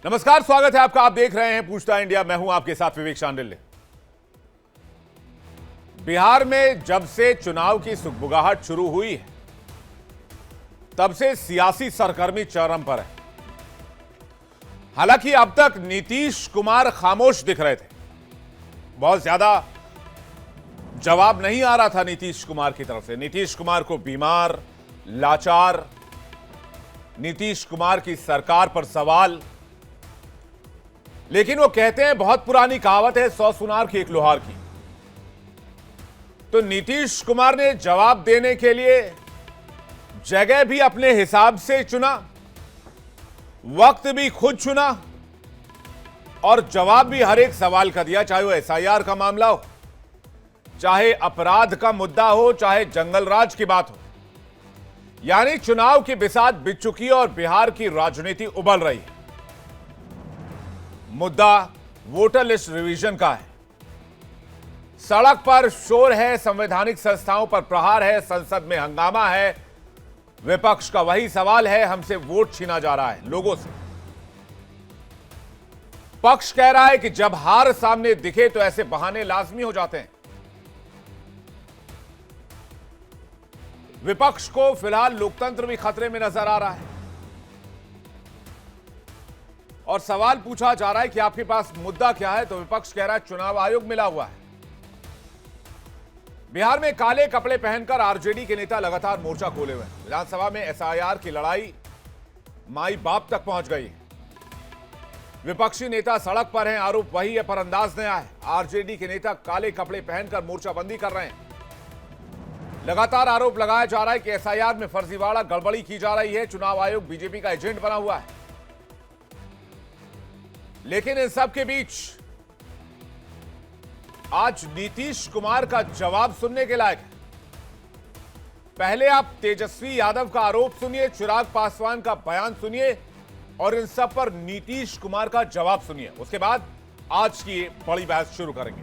नमस्कार, स्वागत है आपका। आप देख रहे हैं पूछता इंडिया। मैं हूं आपके साथ विवेक शांडिल्य। बिहार में जब से चुनाव की सुगबुगाहट शुरू हुई है तब से सियासी सरगर्मी चरम पर है। हालांकि अब तक नीतीश कुमार खामोश दिख रहे थे, बहुत ज्यादा जवाब नहीं आ रहा था नीतीश कुमार की तरफ से। नीतीश कुमार को बीमार, लाचार, नीतीश कुमार की सरकार पर सवाल। लेकिन वो कहते हैं, बहुत पुरानी कहावत है, 100 सुनार की एक लोहार की। तो नीतीश कुमार ने जवाब देने के लिए जगह भी अपने हिसाब से चुना, वक्त भी खुद चुना और जवाब भी हर एक सवाल का दिया, चाहे वो एसआईआर का मामला हो, चाहे अपराध का मुद्दा हो, चाहे जंगल राज की बात हो। यानी चुनाव की बिसात बिछ चुकी है और बिहार की राजनीति उबल रही है। मुद्दा वोटर लिस्ट रिवीजन का है। सड़क पर शोर है, संवैधानिक संस्थाओं पर प्रहार है, संसद में हंगामा है। विपक्ष का वही सवाल है, हमसे वोट छीना जा रहा है लोगों से। पक्ष कह रहा है कि जब हार सामने दिखे तो ऐसे बहाने लाजमी हो जाते हैं। विपक्ष को फिलहाल लोकतंत्र भी खतरे में नजर आ रहा है और सवाल पूछा जा रहा है कि आपके पास मुद्दा क्या है। तो विपक्ष कह रहा है चुनाव आयोग मिला हुआ है। बिहार में काले कपड़े पहनकर आरजेडी के नेता लगातार मोर्चा खोले हुए हैं। विधानसभा में एसआईआर की लड़ाई माई बाप तक पहुंच गई है। विपक्षी नेता सड़क पर हैं, आरोप वही है पर अंदाज नया है। आरजेडी के नेता काले कपड़े पहनकर मोर्चाबंदी कर रहे हैं। लगातार आरोप लगाया जा रहा है कि एसआईआर में फर्जीवाड़ा, गड़बड़ी की जा रही है। चुनाव आयोग बीजेपी का एजेंट बना हुआ है। लेकिन इन सब के बीच आज नीतीश कुमार का जवाब सुनने के लायक है। पहले आप तेजस्वी यादव का आरोप सुनिए, चिराग पासवान का बयान सुनिए और इन सब पर नीतीश कुमार का जवाब सुनिए। उसके बाद आज की बड़ी बहस शुरू करेंगे।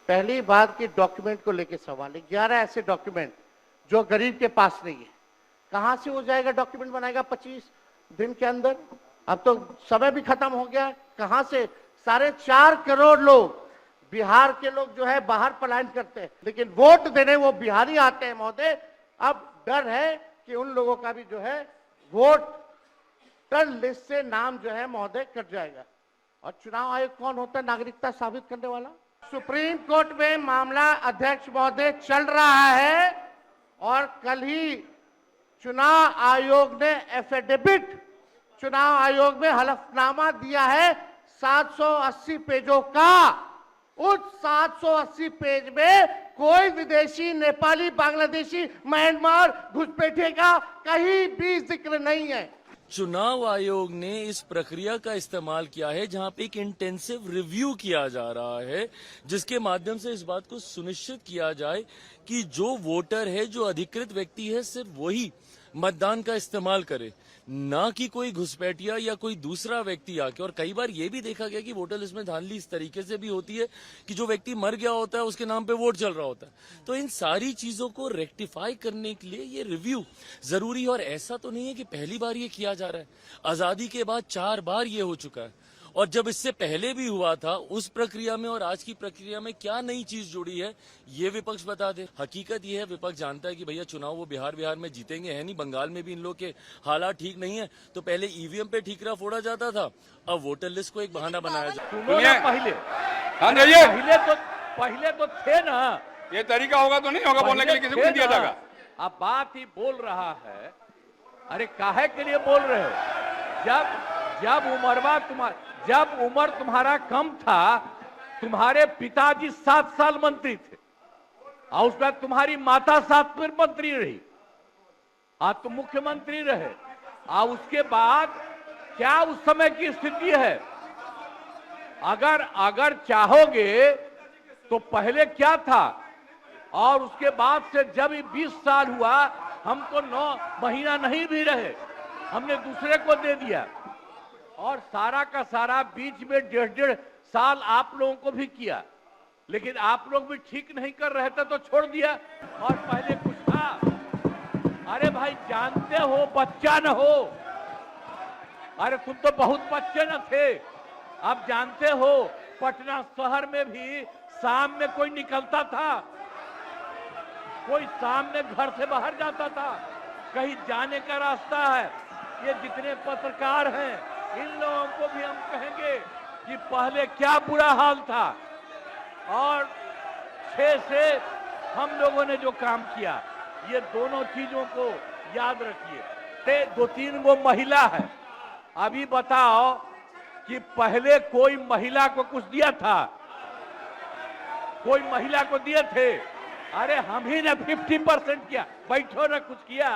पहली बात कि डॉक्यूमेंट को लेकर सवाल है। 11 ऐसे डॉक्यूमेंट जो गरीब के पास नहीं है, कहां से हो जाएगा? डॉक्यूमेंट बनाएगा 25 दिन के अंदर? अब तो समय भी खत्म हो गया। कहां से? 4.5 करोड़ लोग, बिहार के लोग जो है बाहर पलायन करते हैं, लेकिन वोट देने वो बिहारी आते हैं महोदय। अब डर है कि उन लोगों का भी जो है वोटर लिस्ट से नाम जो है महोदय कट जाएगा। और चुनाव आयोग कौन होता है? नागरिकता साबित करने वाला। सुप्रीम कोर्ट में मामला अध्यक्ष महोदय चल रहा है और कल ही चुनाव आयोग ने एफिडेविट, चुनाव आयोग में हलफनामा दिया है 780 पेजों का। उस 780 पेज में कोई विदेशी, नेपाली, बांग्लादेशी, म्यांमार, घुसपैठे का कहीं भी जिक्र नहीं है। चुनाव आयोग ने इस प्रक्रिया का इस्तेमाल किया है जहां पे एक इंटेंसिव रिव्यू किया जा रहा है, जिसके माध्यम से इस बात को सुनिश्चित किया जाए कि जो वोटर है, जो अधिकृत व्यक्ति है, सिर्फ वही मतदान का इस्तेमाल करे, ना कि कोई घुसपैठिया या कोई दूसरा व्यक्ति आके। और कई बार ये भी देखा गया कि वोटर लिस्ट में धांधली इस तरीके से भी होती है कि जो व्यक्ति मर गया होता है उसके नाम पे वोट चल रहा होता है। तो इन सारी चीजों को रेक्टिफाई करने के लिए ये रिव्यू जरूरी है। और ऐसा तो नहीं है कि पहली बार ये किया जा रहा है। आजादी के बाद 4 बार ये हो चुका है। और जब इससे पहले भी हुआ था, उस प्रक्रिया में और आज की प्रक्रिया में क्या नई चीज जुड़ी है, ये विपक्ष बता दे। हकीकत ये है, विपक्ष जानता है कि भैया चुनाव वो बिहार में जीतेंगे है नहीं। बंगाल में भी इन लोग के हालात ठीक नहीं है, तो पहले ईवीएम पे ठीकरा फोड़ा जाता था, अब वोटर लिस्ट को एक बहाना बनाया जाता। पहले तो थे ना, ये तरीका होगा तो नहीं होगा बोलने के लिए, किसी को नहीं दिया जाएगा। अब बात ही बोल रहा है। अरे काहे के लिए बोल रहे हो? जब उम्र तुम्हारा कम था, तुम्हारे पिताजी 7 साल मंत्री थे और उसके बाद तुम्हारी माता 7 फिर मंत्री रही, आज तुम मुख्यमंत्री रहे। और उसके बाद क्या उस समय की स्थिति है? अगर चाहोगे तो पहले क्या था और उसके बाद से जब 20 साल हुआ, हम तो 9 महीना नहीं भी रहे, हमने दूसरे को दे दिया। और सारा का सारा बीच में 1.5 साल आप लोगों को भी किया, लेकिन आप लोग भी ठीक नहीं कर रहे थे तो छोड़ दिया। और पहले कुछ था। अरे भाई जानते हो, बच्चा न हो, अरे तुम तो बहुत बच्चे न थे। आप जानते हो पटना शहर में भी शाम में कोई निकलता था, कोई शाम में घर से बाहर जाता था, कहीं जाने का रास्ता है। ये जितने पत्रकार हैं इन लोगों को भी हम कहेंगे कि पहले क्या बुरा हाल था और 6 से हम लोगों ने जो काम किया, ये दोनों चीजों को याद रखिए। 2-3 वो महिला है। अभी बताओ कि पहले कोई महिला को कुछ दिया था? कोई महिला को दिए थे? अरे हम ही ने 50% किया। बैठो ना, कुछ किया?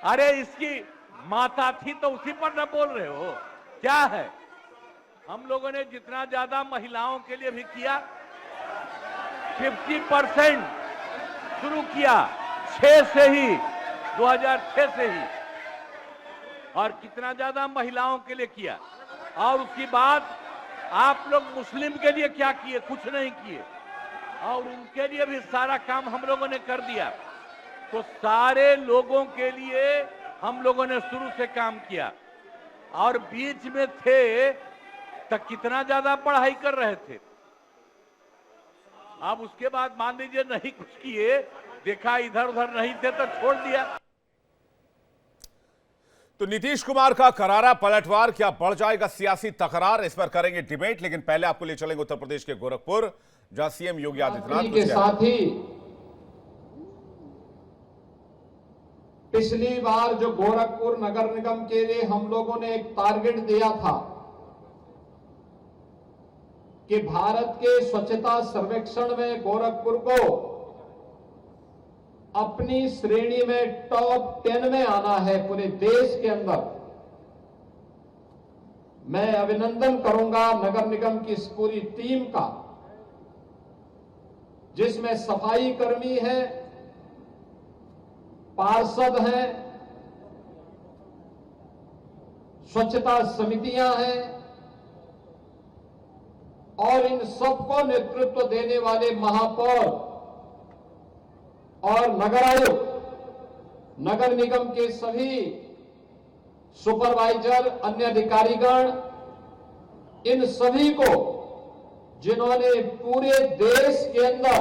अरे इसकी माता थी तो उसी पर न बोल रहे हो? क्या है? हम लोगों ने जितना ज्यादा महिलाओं के लिए भी किया, 50% शुरू किया 6 से ही, 2006 से ही। और कितना ज्यादा महिलाओं के लिए किया। और उसके बाद आप लोग मुस्लिम के लिए क्या किए? कुछ नहीं किए। और उनके लिए भी सारा काम हम लोगों ने कर दिया। तो सारे लोगों के लिए हम लोगों ने शुरू से काम किया। और बीच में थे तो कितना ज्यादा पढ़ाई कर रहे थे। अब उसके बाद मान लीजिए नहीं कुछ किए, देखा इधर उधर नहीं थे तो छोड़ दिया। तो नीतीश कुमार का करारा पलटवार, क्या बढ़ जाएगा सियासी तकरार? इस पर करेंगे डिबेट, लेकिन पहले आपको ले चलेंगे उत्तर प्रदेश के गोरखपुर, जहां सीएम योगी आदित्यनाथ के साथ ही पिछली बार जो गोरखपुर नगर निगम के लिए हम लोगों ने एक टारगेट दिया था कि भारत के स्वच्छता सर्वेक्षण में गोरखपुर को अपनी श्रेणी में टॉप 10 में आना है पूरे देश के अंदर। मैं अभिनंदन करूंगा नगर निगम की इस पूरी टीम का, जिसमें सफाई कर्मी है, पार्षद हैं, स्वच्छता समितियां हैं और इन सबको नेतृत्व देने वाले महापौर और नगर आयुक्त, नगर निगम के सभी सुपरवाइजर, अन्य अधिकारीगण, इन सभी को जिन्होंने पूरे देश के अंदर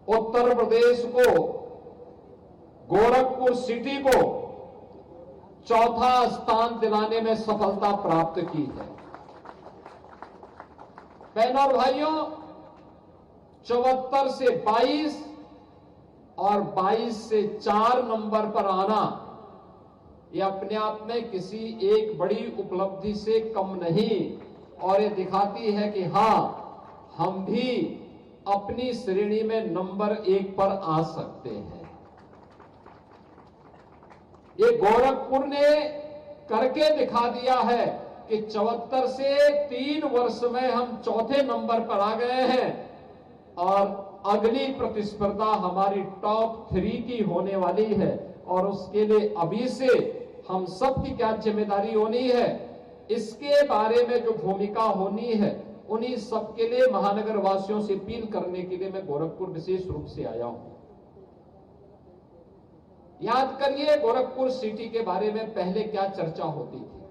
उत्तर प्रदेश को, गोरखपुर सिटी को चौथा स्थान दिलाने में सफलता प्राप्त की है। बहनों और भाइयों, 74 से 22 और 22 से 4 नंबर पर आना, यह अपने आप में किसी एक बड़ी उपलब्धि से कम नहीं, और ये दिखाती है कि हां, हम भी अपनी श्रेणी में नंबर 1 पर आ सकते हैं। ये गोरखपुर ने करके दिखा दिया है कि 74 से 3 वर्ष में हम चौथे नंबर पर आ गए हैं और अगली प्रतिस्पर्धा हमारी टॉप 3 की होने वाली है। और उसके लिए अभी से हम सब की क्या जिम्मेदारी होनी है, इसके बारे में जो भूमिका होनी है, उन्हीं सबके लिए महानगर वासियों से अपील करने के लिए मैं गोरखपुर विशेष रूप से आया हूं। याद करिए गोरखपुर सिटी के बारे में पहले क्या चर्चा होती थी,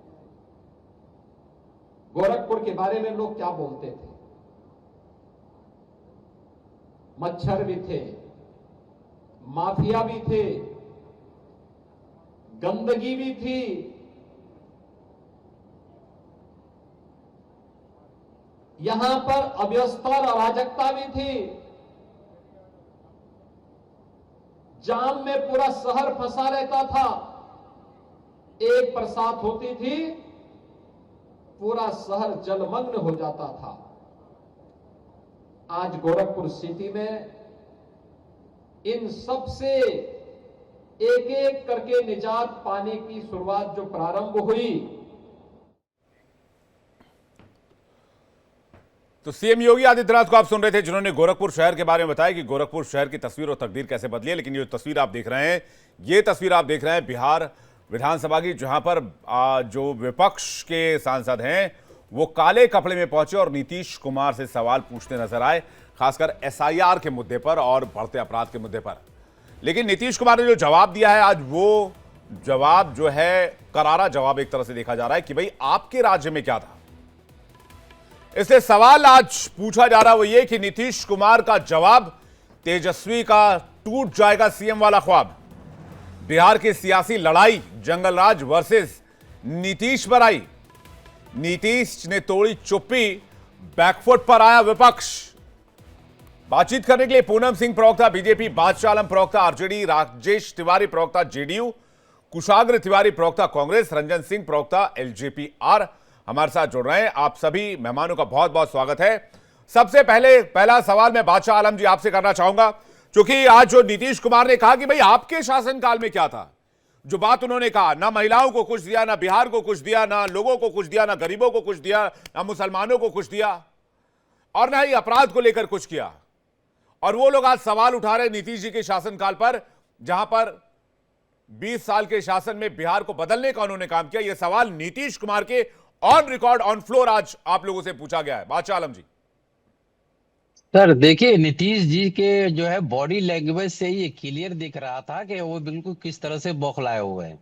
गोरखपुर के बारे में लोग क्या बोलते थे। मच्छर भी थे, माफिया भी थे, गंदगी भी थी, यहां पर अव्यवस्था और अराजकता भी थी, जाम में पूरा शहर फंसा रहता था, एक बरसात होती थी पूरा शहर जलमग्न हो जाता था। आज गोरखपुर सिटी में इन सब से एक एक करके निजात पाने की शुरुआत जो प्रारंभ हुई। तो सीएम योगी आदित्यनाथ को आप सुन रहे थे, जिन्होंने गोरखपुर शहर के बारे में बताया कि गोरखपुर शहर की तस्वीर और तकदीर कैसे बदली है। लेकिन ये तस्वीर आप देख रहे हैं, ये तस्वीर आप देख रहे हैं बिहार विधानसभा की, जहां पर जो विपक्ष के सांसद हैं वो काले कपड़े में पहुंचे और नीतीश कुमार से सवाल पूछते नजर आए, खासकर एसआईआर के मुद्दे पर और बढ़ते अपराध के मुद्दे पर। लेकिन नीतीश कुमार ने जो जवाब दिया है, आज वो जवाब जो है करारा जवाब एक तरह से देखा जा रहा है कि भाई आपके राज्य में क्या था। इसलिए सवाल आज पूछा जा रहा है वो ये कि नीतीश कुमार का जवाब, तेजस्वी का टूट जाएगा सीएम वाला ख्वाब। बिहार की सियासी लड़ाई जंगल राज वर्सेस नीतीश पर आई। नीतीश ने तोड़ी चुप्पी, बैकफुट पर आया विपक्ष। बातचीत करने के लिए पूनम सिंह प्रवक्ता बीजेपी, बादशाह आलम प्रवक्ता आरजेडी, राजेश तिवारी प्रवक्ता जेडीयू, कुशाग्र तिवारी प्रवक्ता कांग्रेस, रंजन सिंह प्रवक्ता एलजेपी आर हमारे साथ जुड़ रहे हैं। आप सभी मेहमानों का बहुत बहुत स्वागत है। सबसे पहला सवाल मैं बादशाह आलम जी आपसे करना चाहूंगा, क्योंकि आज जो नीतीश कुमार ने कहा कि भाई आपके शासनकाल में क्या था, जो बात उन्होंने कहा, ना महिलाओं को कुछ दिया, ना बिहार को कुछ दिया, ना लोगों को कुछ दिया, ना गरीबों को कुछ दिया, ना मुसलमानों को कुछ दिया, और ना ही अपराध को लेकर कुछ किया। और वो लोग आज सवाल उठा रहे नीतीश जी के शासनकाल पर, जहां पर 20 साल के शासन में बिहार को बदलने का उन्होंने काम किया। यह सवाल नीतीश कुमार के ऑन रिकॉर्ड, ऑन फ्लोर आज आप लोगों से पूछा गया है। बादशाह आलम जी। सर देखिए, नीतीश जी के जो है बॉडी लैंग्वेज से ये क्लियर दिख रहा था कि वो बिल्कुल किस तरह से बौखलाए हुए हैं।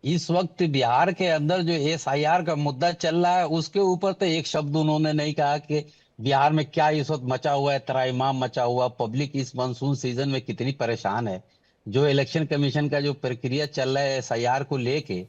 इस वक्त बिहार के अंदर जो एसआईआर का मुद्दा चल रहा है, उसके ऊपर तो एक शब्द उन्होंने नहीं कहा कि बिहार में क्या इस वक्त मचा हुआ है, त्राहिमाम मचा हुआ। पब्लिक इस मानसून सीजन में कितनी परेशान है, जो इलेक्शन कमीशन का जो प्रक्रिया चल रहा है एसआईआर को लेके,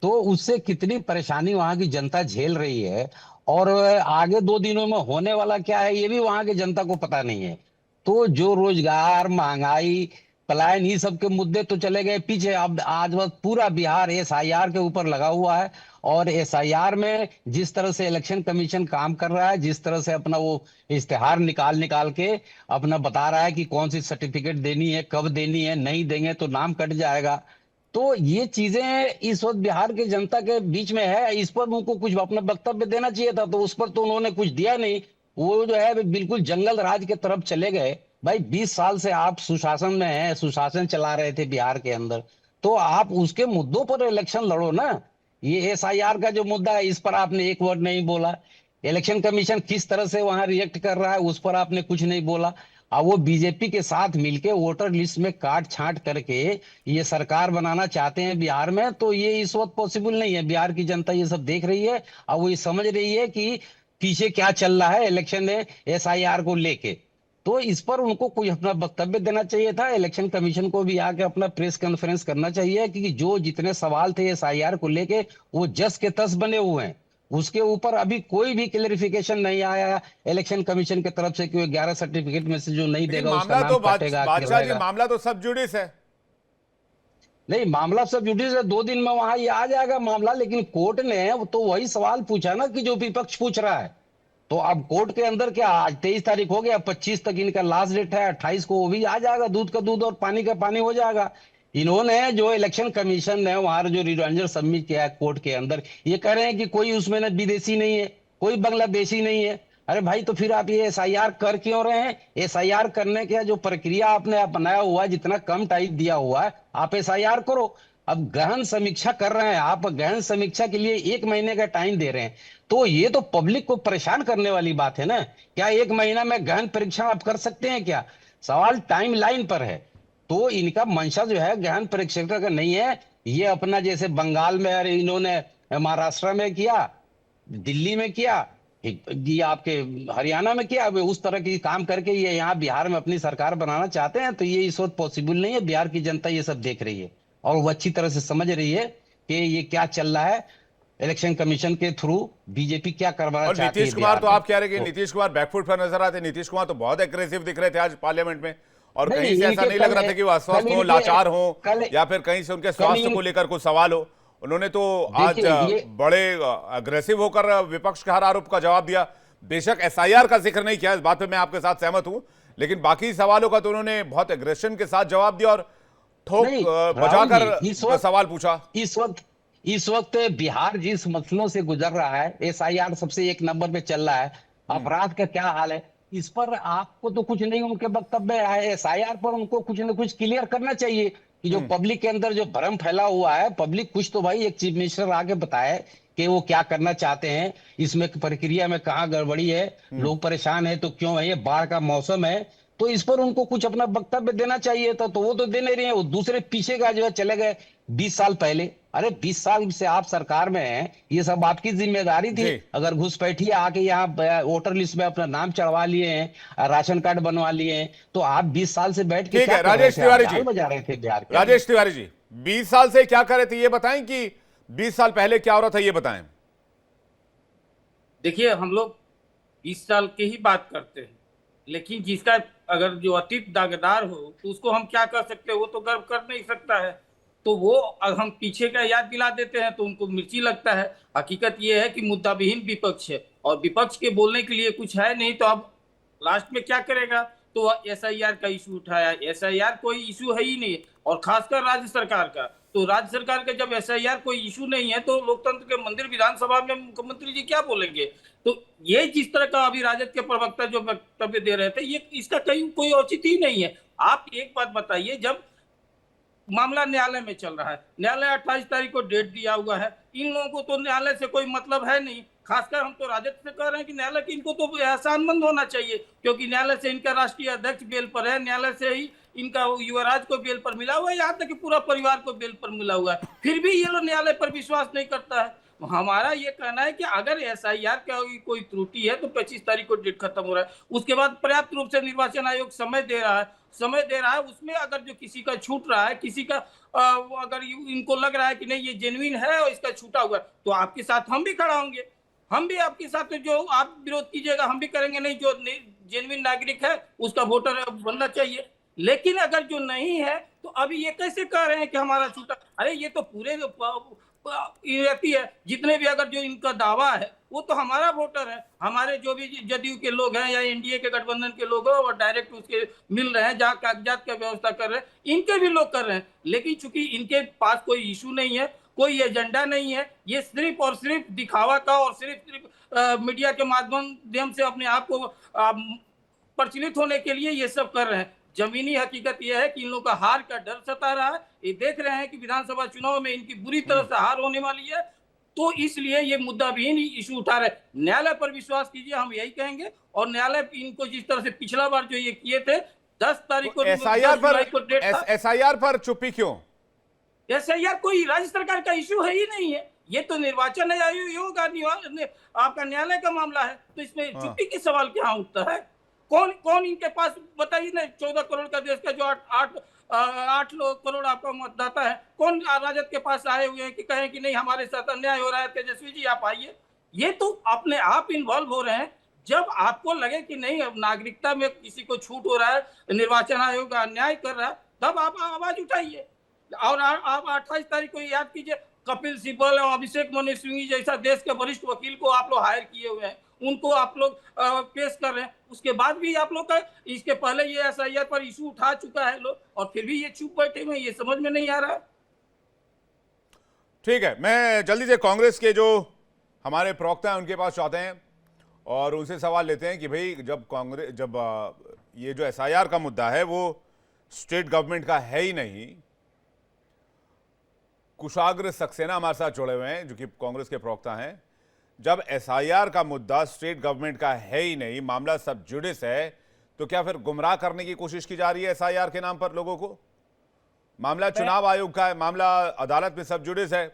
तो उससे कितनी परेशानी वहां की जनता झेल रही है, और आगे 2 दिनों में होने वाला क्या है ये भी वहां की जनता को पता नहीं है। तो जो रोजगार, महंगाई, पलायन, ये सब के मुद्दे तो चले गए पीछे। अब आज वक्त पूरा बिहार एसआईआर के ऊपर लगा हुआ है, और एसआईआर में जिस तरह से इलेक्शन कमीशन काम कर रहा है, जिस तरह से अपना वो इश्तेहार निकाल निकाल के अपना बता रहा है कि कौन सी सर्टिफिकेट देनी है, कब देनी है, नहीं देंगे तो नाम कट जाएगा। तो ये चीजें इस वक्त बिहार की जनता के बीच में है। इस पर उनको कुछ अपना वक्तव्य देना चाहिए था, तो उस पर तो उन्होंने कुछ दिया नहीं। वो जो है बिल्कुल जंगल राज के तरफ चले गए। भाई 20 साल से आप सुशासन में हैं, सुशासन चला रहे थे बिहार के अंदर, तो आप उसके मुद्दों पर इलेक्शन लड़ो ना। ये एसआईआर का जो मुद्दा है, इस पर आपने एक वर्ड नहीं बोला। इलेक्शन कमीशन किस तरह से वहां रिएक्ट कर रहा है, उस पर आपने कुछ नहीं बोला। अब वो बीजेपी के साथ मिलके वोटर लिस्ट में काट छांट करके ये सरकार बनाना चाहते हैं बिहार में, तो ये इस वक्त पॉसिबल नहीं है। बिहार की जनता ये सब देख रही है, और वो ये समझ रही है कि पीछे क्या चल रहा है इलेक्शन में एसआईआर को लेके। तो इस पर उनको कोई अपना वक्तव्य देना चाहिए था। इलेक्शन कमीशन को भी आके अपना प्रेस कॉन्फ्रेंस करना चाहिए कि जो जितने सवाल थे एसआईआर को लेके, वो जस के तस बने हुए हैं। उसके ऊपर अभी कोई भी क्लैरिफिकेशन नहीं आया इलेक्शन कमीशन की तरफ से कि 11 सर्टिफिकेट में से जो नहीं देगा उसका मामला नाम तो कटेगा। बादशाह जी, मामला तो सब जुडिस है। नहीं, मामला सब जुडिस है, 2 दिन में वहां ये आ जाएगा मामला। लेकिन कोर्ट ने तो वही सवाल पूछा ना कि जो विपक्ष पूछ रहा है। तो अब कोर्ट के अंदर क्या, आज 23 तारीख हो गया, 25 तक इनका लास्ट डेट है, 28 को वो भी आ जाएगा। दूध का दूध और पानी का पानी हो जाएगा। इन्होंने जो इलेक्शन कमीशन ने वहां जो रिमाइंडर सबमिट किया है कोर्ट के अंदर, ये कह रहे हैं कि कोई उसमें ना विदेशी नहीं है, कोई बांग्लादेशी नहीं है। अरे भाई, तो फिर आप ये एसआईआर कर क्यों रहे हैं? एसआईआर करने का जो प्रक्रिया आपने अपनाया हुआ है, जितना कम टाइम दिया हुआ है, आप एसआईआर करो। अब गहन समीक्षा कर रहे हैं आप, गहन समीक्षा के लिए 1 महीने का टाइम दे रहे हैं, तो ये तो पब्लिक को परेशान करने वाली बात है ना। क्या 1 महीना में गहन परीक्षण आप कर सकते हैं क्या? सवाल टाइम लाइन पर है। तो इनका मंशा जो है गहन परीक्षण का नहीं है। ये अपना जैसे बंगाल में, अरे इन्होंने महाराष्ट्र में किया, दिल्ली में किया, ये आपके हरियाणा में किया, उस तरह की काम करके ये यहाँ बिहार में अपनी सरकार बनाना चाहते हैं। तो ये इस वक्त पॉसिबल नहीं है। बिहार की जनता ये सब देख रही है, और वो अच्छी तरह से समझ रही है कि ये क्या चल रहा है। इलेक्शन कमीशन के थ्रू बीजेपी क्या करवाना चाहती है। नीतीश कुमार तो आप कह रहे हैं कि नीतीश कुमार बैकफुट पर नजर आते। नीतीश कुमार तो बहुत एग्रेसिव दिख रहे थे आज पार्लियामेंट में, और कहीं से ऐसा नहीं लग रहा था कि वो अस्वस्थ हो, लाचार हो, या फिर कहीं से उनके स्वास्थ्य को लेकर कुछ सवाल हो। उन्होंने तो आज बड़े अग्रेसिव होकर विपक्ष के हर आरोप का जवाब दिया। बेशक एसआईआर का जिक्र नहीं किया, इस बात पे मैं आपके साथ सहमत हूं, लेकिन बाकी सवालों का तो उन्होंने बहुत एग्रेशन के साथ जवाब दिया और ठोक बजाकर सवाल पूछा। इस वक्त बिहार जिस मसलों से गुजर रहा है, एसआईआर सबसे 1 नंबर पे चल रहा है। अपराध का क्या हाल है, इस पर आपको तो कुछ नहीं, उनके वक्तव्य है। एसआईआर पर उनको कुछ न कुछ क्लियर करना चाहिए कि जो पब्लिक के अंदर जो भ्रम फैला हुआ है, पब्लिक कुछ तो भाई एक चीफ मिनिस्टर आके बताए कि वो क्या करना चाहते हैं, इसमें प्रक्रिया में कहाँ गड़बड़ी है, लोग परेशान है तो क्यों है, ये बाढ़ का मौसम है, तो इस पर उनको कुछ अपना वक्तव्य देना चाहिए था। तो वो तो दे नहीं रहे हैं, वो दूसरे पीछे का जो है चले गए। 20 साल पहले। अरे 20 साल से आप सरकार में हैं, ये सब आपकी जिम्मेदारी थी। जी अगर घुसपैठिए आके यहाँ वोटर लिस्ट में अपना नाम चढ़वा लिए हैं, राशन कार्ड बनवा लिए हैं, तो आप 20 साल से बैठ के ठीक क्या है। कर रहे राजेश थे? आप तिवारी जाल जी, बजा रहे थे बिहार के अंदर। राजेश तिवारी जी 20 साल से क्या कर रहे थे ये बताएं, कि 20 साल पहले क्या हो रहा था ये बताएं। देखिए, हम लोग 20 साल की ही बात करते हैं, लेकिन जिसका अगर जो अतीत दागदार हो तो उसको हम क्या कर सकते हैं? वो तो गर्व कर नहीं सकता है। तो वो अगर हम पीछे का याद दिला देते हैं तो उनको मिर्ची लगता है। हकीकत ये है कि मुद्दा विहीन विपक्ष है और विपक्ष के बोलने के लिए कुछ है नहीं, तो अब लास्ट में क्या करेगा? तो एसआईआर का इशू उठाया। एसआईआर कोई इशू है ही नहीं, और खासकर राज्य सरकार का। तो राज्य सरकार का जब एसआईआर कोई इशू नहीं है तो लोकतंत्र के मंदिर विधानसभा में मुख्यमंत्री जी क्या बोलेंगे? तो ये जिस तरह का अभी राजद के प्रवक्ता जो वक्तव्य दे रहे थे, ये इसका कहीं कोई औचित्य ही नहीं है। आप एक बात बताइए, जब मामला न्यायालय में चल रहा है, न्यायालय 28 तारीख को डेट दिया हुआ है, इन लोगों को तो न्यायालय से कोई मतलब है नहीं। खासकर हम तो राजद से कह रहे हैं कि न्यायालय की इनको तो एहसानमंद होना चाहिए, क्योंकि न्यायालय से इनका राष्ट्रीय अध्यक्ष बेल पर है, न्यायालय से ही इनका युवराज को बेल पर मिला हुआ है, यहाँ तक कि पूरा परिवार को बेल पर मिला हुआ है। फिर भी ये लोग न्यायालय पर विश्वास नहीं करता है। हमारा ये कहना है कि अगर एसआईआर का कोई त्रुटि है तो 25 तारीख को डेट खत्म हो रहा है, उसके बाद पर्याप्त रूप से निर्वाचन आयोग समय दे रहा है। उसमें अगर जो किसी का छूट रहा है, किसी का अगर इनको लग रहा है कि नहीं ये जेन्युइन है और इसका छूटा हुआ है, तो आपके साथ हम भी खड़ा होंगे, हम भी आपके साथ, जो आप विरोध कीजिएगा हम भी करेंगे। नहीं, जो जेन्युइन नागरिक है उसका वोटर बनना चाहिए। लेकिन अगर जो नहीं है तो अभी ये कैसे कह रहे हैं कि हमारा छूटा? अरे ये तो पूरे रहती है, जितने भी अगर जो इनका दावा है वो तो हमारा वोटर है। हमारे जो भी जदयू के लोग हैं या एनडीए के गठबंधन के लोग हैं वो डायरेक्ट उसके मिल रहे हैं, जहाँ कागजात का व्यवस्था कर रहे हैं, इनके भी लोग कर रहे हैं। लेकिन चूंकि इनके पास कोई इशू नहीं है, कोई एजेंडा नहीं है, ये सिर्फ और सिर्फ दिखावा का और सिर्फ मीडिया के माध्यम से अपने आप को प्रचलित होने के लिए ये सब कर रहे हैं। जमीनी हकीकत यह है कि इन लोगों का हार का डर सता रहा है। ये देख रहे हैं कि विधानसभा चुनाव में इनकी बुरी तरह से हार होने वाली है, तो इसलिए ये मुद्दा विहीन इशू उठा रहे। न्यायालय पर विश्वास कीजिए, हम यही कहेंगे। और न्यायालय इनको जिस तरह से पिछला बार जो ये किए थे 10 तारीख को, एसआईआर पर चुप्पी क्यों? एसआईआर कोई राज्य सरकार का इशू है ही नहीं है, ये तो निर्वाचन आयोग आपका न्यायालय का मामला है। तो इसमें चुप्पी की सवाल क्या उठता है? कौन इनके पास बताइए ना, 14 करोड़ का देश का जो 8 करोड़ आपका मतदाता है, कौन राजद के पास आए हुए हैं कि कहें कि नहीं हमारे साथ अन्याय हो रहा है, तेजस्वी जी आप आइए? ये तो अपने आप इन्वॉल्व हो रहे हैं। जब आपको लगे कि नहीं अब नागरिकता में किसी को छूट हो रहा है, निर्वाचन आयोग अन्याय कर रहा है, तब आप आवाज उठाइए। और आप 28 तारीख को याद कीजिए, कपिल सिब्बल और अभिषेक मनु सिंघवी जैसा देश के वरिष्ठ वकील को आप लोग हायर किए हुए हैं, उनको आप लोग पेश कर रहे हैं। उसके बाद भी आप लोग का इसके पहले ये एसआईआर पर इशू उठा चुका है लोग, और फिर भी ये चुप बैठे हुए, ये समझ में नहीं आ रहा है। ठीक है, मैं जल्दी से कांग्रेस के जो हमारे प्रवक्ता हैं उनके पास जाते हैं और उनसे सवाल लेते हैं कि भाई जब ये जो एसआईआर का मुद्दा है वो स्टेट गवर्नमेंट का है ही नहीं। कुशाग्र सक्सेना हमारे साथ जुड़े हुए हैं जो कि कांग्रेस के प्रवक्ता हैं। जब एसआईआर का मुद्दा स्टेट गवर्नमेंट का है ही नहीं, मामला सब जुडिस है, तो क्या फिर गुमराह करने की कोशिश की जा रही है एसआईआर के नाम पर लोगों को? मामला चुनाव आयोग का है, मामला अदालत में सब जुडिस है।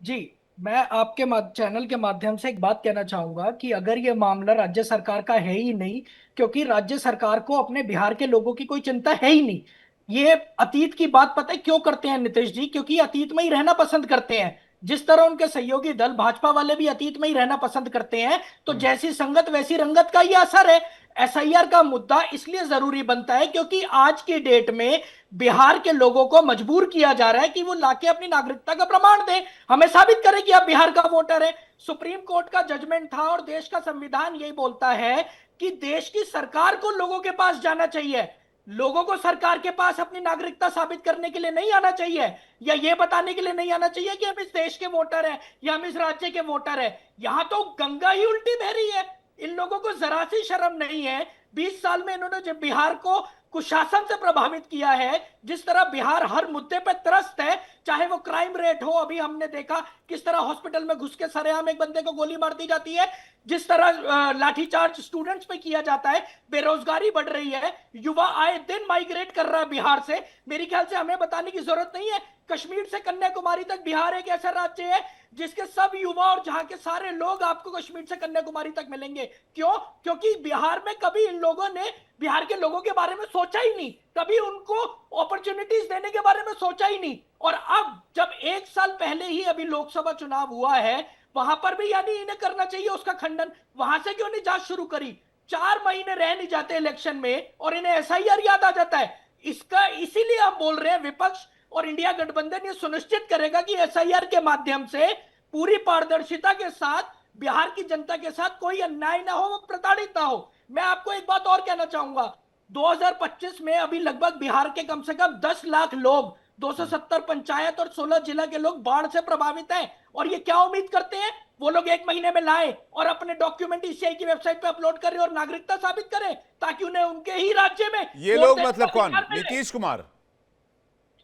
जी, मैं आपके चैनल के माध्यम से एक बात कहना चाहूंगा कि अगर ये मामला राज्य सरकार का है ही नहीं, क्योंकि राज्य सरकार को अपने बिहार के लोगों की कोई चिंता है ही नहीं। ये अतीत की बात पता है क्यों करते हैं नीतीश जी? क्योंकि अतीत में ही रहना पसंद करते हैं। जिस तरह उनके सहयोगी दल भाजपा वाले भी अतीत में ही रहना पसंद करते हैं, तो जैसी संगत वैसी रंगत का ये असर है। एसआईआर का मुद्दा इसलिए जरूरी बनता है क्योंकि आज की डेट में बिहार के लोगों को मजबूर किया जा रहा है कि वो लाके अपनी नागरिकता का प्रमाण दें, हमें साबित करें कि आप बिहार का वोटर है। सुप्रीम कोर्ट का जजमेंट था और देश का संविधान यही बोलता है कि देश की सरकार को लोगों के पास जाना चाहिए। लोगों को सरकार के पास अपनी नागरिकता साबित करने के लिए नहीं आना चाहिए, या ये बताने के लिए नहीं आना चाहिए कि हम इस देश के वोटर हैं या हम इस राज्य के वोटर हैं। यहां तो गंगा ही उल्टी बह रही है। इन लोगों को जरा सी शर्म नहीं है। 20 साल में इन्होंने जब बिहार को कुशासन से प्रभावित किया है, जिस तरह बिहार हर मुद्दे पे त्रस्त है, चाहे वो क्राइम रेट हो, अभी हमने देखा किस तरह हॉस्पिटल में घुस के सरेआम एक बंदे को गोली मार दी जाती है, जिस तरह लाठीचार्ज स्टूडेंट्स पे किया जाता है, बेरोजगारी बढ़ रही है, युवा आए दिन माइग्रेट कर रहा है बिहार से। मेरे ख्याल से हमें बताने की जरूरत नहीं है, कश्मीर से कन्याकुमारी तक बिहार एक ऐसा राज्य है जिसके सब युवा और जहां के सारे लोग आपको कश्मीर से कन्याकुमारी तक मिलेंगे। क्यों? क्योंकि बिहार में कभी इन लोगों ने बिहार के लोगों के बारे में सोचा ही नहीं, कभी उनको अपॉर्चुनिटीज देने के बारे में सोचा ही नहीं। और अब जब 1 साल पहले ही अभी लोकसभा चुनाव हुआ है, वहां पर भी यानी इन्हें करना चाहिए उसका खंडन, वहां से क्यों नहीं जांच शुरू करी? 4 महीने रह नहीं जाते इलेक्शन में और इन्हें एसआईआर याद आ जाता है। इसका इसीलिए हम बोल रहे हैं विपक्ष और इंडिया गठबंधन ये सुनिश्चित करेगा कि एसआईआर के माध्यम से पूरी पारदर्शिता के साथ बिहार की जनता के साथ कोई अन्याय ना हो, वो प्रताड़ित ना हो। मैं आपको एक बात और कहना चाहूंगा, 2025 में अभी लगभग बिहार के कम से कम 10 लाख लोग, 270 पंचायत और 16 जिला के लोग बाढ़ से प्रभावित हैं। और ये क्या उम्मीद करते हैं? वो लोग 1 महीने में लाए और अपने डॉक्यूमेंट ईसीआई की वेबसाइट पे अपलोड करें और नागरिकता साबित करें, ताकि उन्हें उनके ही राज्य में ये लोग मतलब कौन? नीतीश कुमार?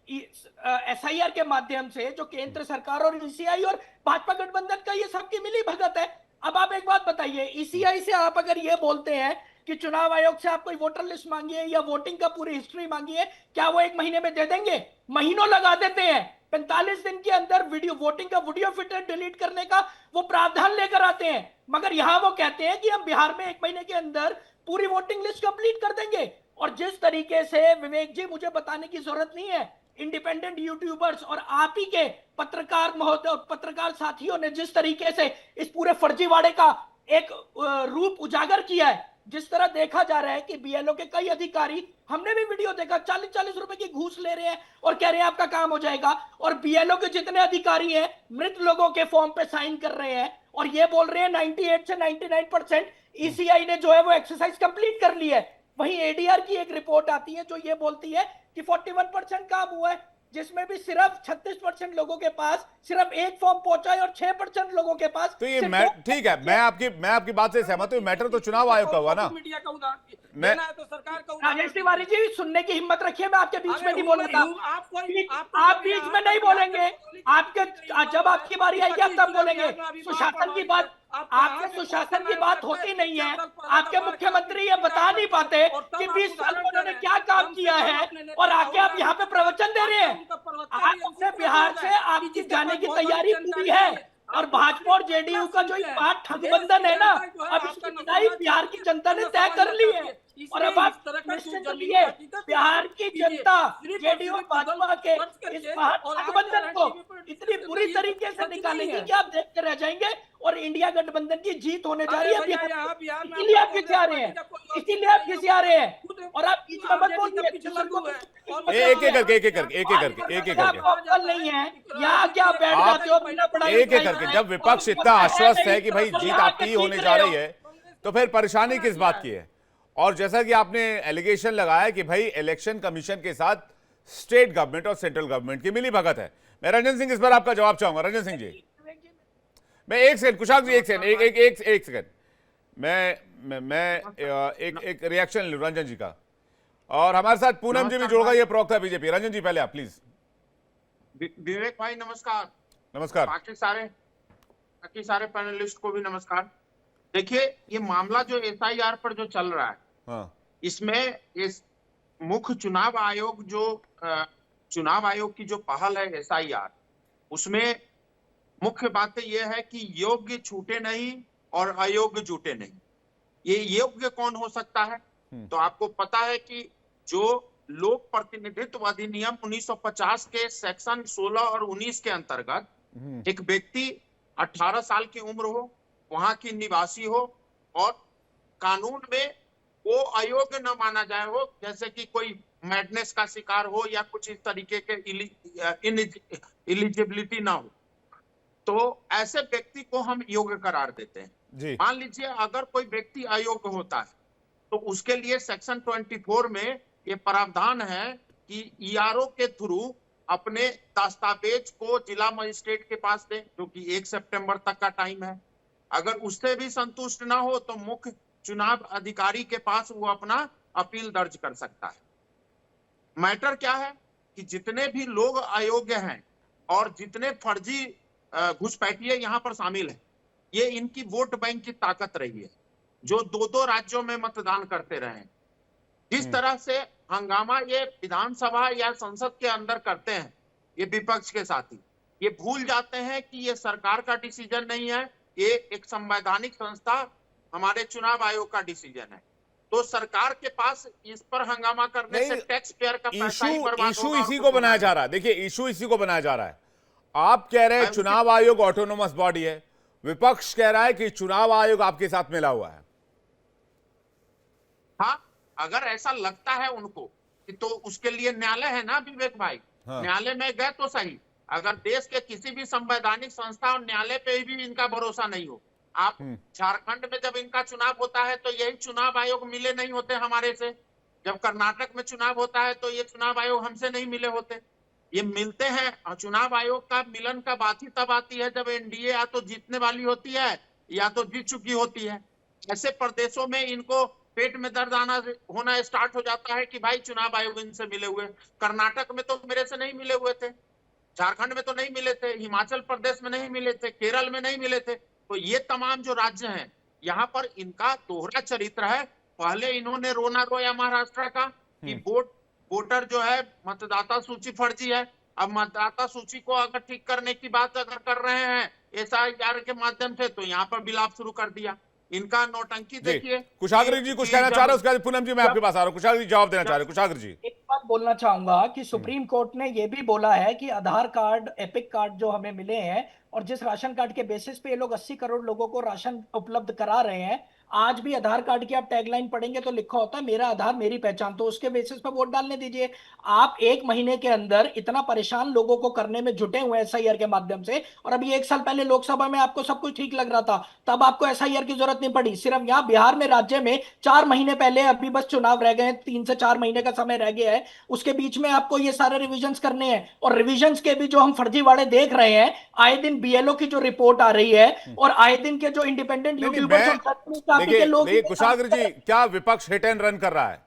एसआईआर के माध्यम से जो केंद्र सरकार और ईसीआई और भाजपा गठबंधन का ये सबकी मिली भगत है। अब आप एक बात बताइए, ईसीआई से आप अगर ये बोलते हैं कि चुनाव आयोग से आप कोई वोटर लिस्ट मांगिए या वोटिंग का पूरी हिस्ट्री मांगिए, क्या वो 1 महीने में दे देंगे? महीनों लगा देते हैं। 45 दिन के अंदर वीडियो वोटिंग का वीडियो फिटर डिलीट करने का वो प्रावधान लेकर आते हैं, मगर यहां वो कहते हैं कि हम बिहार में 1 महीने के अंदर पूरी वोटिंग लिस्ट कंप्लीट कर देंगे। और जिस तरीके से, विवेक जी मुझे बताने की जरूरत नहीं है, इंडिपेंडेंट यूट्यूबर्स और आप ही के पत्रकार महोदय और पत्रकार साथियों ने जिस तरीके से इस पूरे फर्जीवाड़े का एक रूप उजागर किया है, जिस तरह देखा जा रहा है कि बीएलओ के कई अधिकारी, हमने भी वीडियो देखा, 40-40 रुपए की घूस ले रहे हैं और कह रहे हैं आपका काम हो जाएगा। और बीएलओ के जितने अधिकारी हैं मृत लोगों के फॉर्म पे साइन कर रहे हैं और ये बोल रहे हैं 98 से 99% ईसीआई ने जो है वो एक्सरसाइज कंप्लीट कर ली है। वहीं एडीआर की एक रिपोर्ट आती है जो ये बोलती है कि 41% काम हुआ है, जिसमें भी सिर्फ 36% लोगों के पास सिर्फ 1 फॉर्म पहुंचा है और 6% लोगों के पास। तो ये ठीक है, मैं आपकी बात से सहमत हूं। मैटर तो चुनाव आयोग का हुआ ना। मीडिया का उदाहरण मैं तो सरकार का राजेश तिवारी जी सुनने की हिम्मत रखिए, मैं आपके बीच में नहीं बोल रहा था। आप बीच में नहीं बोलेंगे, आपके जब आपकी बारी आएगी आप तब बोलेंगे। सुशासन की बात, आपके सुशासन की बात होती नहीं है। आपके मुख्यमंत्री ये बता नहीं पाते कि 20 साल में उन्होंने क्या काम किया है और आके आप यहाँ पे प्रवचन दे रहे हैं। आपसे बिहार से आपकी जाने की तैयारी पूरी है और भाजपा और जेडीयू का जो ठगबंधन है ना, अब इसकी विदाई बिहार की जनता ने तय कर ली है। और अब आप निश्चित करिए बिहार की जनता जेडीयू भाजपा के इस महागठबंधन को इतनी बुरी तरीके से निकालेगी कि आप देखते रह जाएंगे और इंडिया गठबंधन की जीत होने जा रही है। इसीलिए आप पीछे आ रहे हैं, इसीलिए आप पीछे आ रहे हैं और आप बीच में मत बोलिए। एक करके नहीं है या क्या बैठ जाते हो बिना पढ़ाई एक करके। जब विपक्ष इतना आश्वस्त है कि भाई जीत आपकी ही होने जा रही है, तो फिर परेशानी किस बात की है? और जैसा कि आपने एलिगेशन लगाया कि भाई इलेक्शन कमीशन के साथ स्टेट गवर्नमेंट और सेंट्रल गवर्नमेंट की मिली भगत है। मैं रंजन सिंह इस पर आपका जवाब चाहूंगा। रंजन सिंह जी, मैं एक सेकंड, कुशाक जी एक सेकंड, मैं एक रिएक्शन लूं रंजन जी का। और हमारे साथ पूनम जी भी जुड़ गई है, प्रवक्ता बीजेपी। रंजन जी पहले आप प्लीज। विवेक भाई नमस्कार। नमस्कार। बाकी सारे पैनलिस्ट को भी नमस्कार। देखिए, ये मामला जो एसआईआर पर जो चल रहा है, हाँ। इसमें इस मुख्य चुनाव आयोग की जो पहल है एसआईआर, उसमें मुख्य बातें यह है कि योग्य छूटे नहीं और अयोग्य जुटे नहीं। ये योग्य कौन हो सकता है? तो आपको पता है कि जो लोक प्रतिनिधित्व अधिनियम 1950 के सेक्शन 16 और 19 के अंतर्गत एक व्यक्ति 18 साल की उम्र हो, वहां की निवासी हो और कानून में वो अयोग्य न माना जाए हो, जैसे कि कोई मैडनेस का शिकार हो या कुछ इस तरीके के इलिजिबिलिटी ना हो, तो ऐसे व्यक्ति को हम योग्य करार देते हैं। मान लीजिए अगर कोई व्यक्ति अयोग्य होता है तो उसके लिए सेक्शन 24 में ये प्रावधान है कि ईआरओ के थ्रू अपने दस्तावेज को जिला मजिस्ट्रेट के पास दें, जो कि 1 सितंबर तक का टाइम है। अगर उससे भी संतुष्ट ना हो तो मुख्य चुनाव अधिकारी के पास वो अपना अपील दर्ज कर सकता है। मैटर क्या है कि जितने भी लोग अयोग्य हैं और जितने फर्जी घुसपैठिए यहाँ पर शामिल हैं, ये इनकी वोट बैंक की ताकत रही है, जो दो दो राज्यों में मतदान करते रहे। जिस तरह से हंगामा ये विधानसभा या संसद के अंदर करते हैं ये विपक्ष के साथी, ये भूल जाते हैं कि ये सरकार का डिसीजन नहीं है, ये एक संवैधानिक संस्था हमारे चुनाव आयोग का डिसीजन है। तो सरकार के पास इस पर हंगामा करने से टैक्स पेयर का पैसा ही बर्बाद इशू होगा। इसी को बनाया जा रहा है। देखिए, इशू इसी को बनाया जा रहा है। आप कह रहे हैं चुनाव आयोग ऑटोनोमस बॉडी है, विपक्ष कह रहा है कि चुनाव आयोग आपके साथ मिला हुआ है। हाँ, अगर ऐसा लगता है उनको कि तो उसके लिए न्यायालय है ना विवेक भाई। हाँ। न्यायालय में गए तो सही। अगर देश के किसी भी संवैधानिक संस्था और न्यायालय पे भी इनका भरोसा नहीं हो, आप झारखंड में जब इनका चुनाव होता है तो यही चुनाव आयोग मिले नहीं होते हमारे से। जब कर्नाटक में चुनाव होता है तो ये चुनाव आयोग हमसे नहीं मिले होते। ये मिलते हैं। चुनाव आयोग का मिलन का बात ही तब आती है जब एनडीए या तो जीतने वाली होती है या तो जीत चुकी होती है। ऐसे प्रदेशों में इनको पेट में दर्द आना होना स्टार्ट हो जाता है कि भाई चुनाव आयोग इनसे मिले हुए। कर्नाटक में तो मेरे से नहीं मिले हुए थे, झारखंड में तो नहीं मिले थे, हिमाचल प्रदेश में नहीं मिले थे, केरल में नहीं मिले थे। तो ये तमाम जो राज्य हैं यहाँ पर इनका दोहरा चरित्र है। पहले इन्होंने रोना रोया महाराष्ट्र का कि वोटर जो है मतदाता सूची फर्जी है। अब मतदाता सूची को अगर ठीक करने की बात अगर कर रहे हैं एसआईआर के माध्यम से, तो यहाँ पर विलाप शुरू कर दिया। इनका नौटंकी देखिए। कुशाग्र जी कुछ कहना चाह रहे हो, उसके बाद पूनम जी मैं आपके पास आ रहा हूँ। कुशाग्र जी जवाब देना चाह रहे हो। कुशाग्र जी, एक बात बोलना चाहूंगा कि सुप्रीम कोर्ट ने यह भी बोला है कि आधार कार्ड, एपिक कार्ड जो हमें मिले हैं और जिस राशन कार्ड के बेसिस पे ये लोग 80 करोड़ लोगों को राशन उपलब्ध करा रहे हैं, आज भी आधार कार्ड की आप टैगलाइन पढ़ेंगे तो लिखा होता है मेरा आधार मेरी पहचान। तो उसके बेसिस पे वोट डालने दीजिए। आप एक महीने के अंदर इतना परेशान लोगों को करने में जुटे हुए एसआईआर के माध्यम से, और अभी 1 साल पहले लोकसभा में आपको सब कुछ ठीक लग रहा था, तब आपको एसआईआर की जरूरत नहीं पड़ी। सिर्फ यहाँ बिहार में राज्य में 4 महीने पहले अभी बस चुनाव रह गए हैं, 3 से 4 महीने का समय रह गया है, उसके बीच में आपको ये सारे रिविजन्स करने हैं। और रिविजन्स के भी जो हम फर्जीवाड़े देख रहे हैं, आए दिन बीएलओ की जो रिपोर्ट आ रही है और आए दिन के जो इंडिपेंडेंट यूट्यूबर्स देखिए कुशाग्र जी, क्या विपक्ष हिट एंड रन कर रहा है?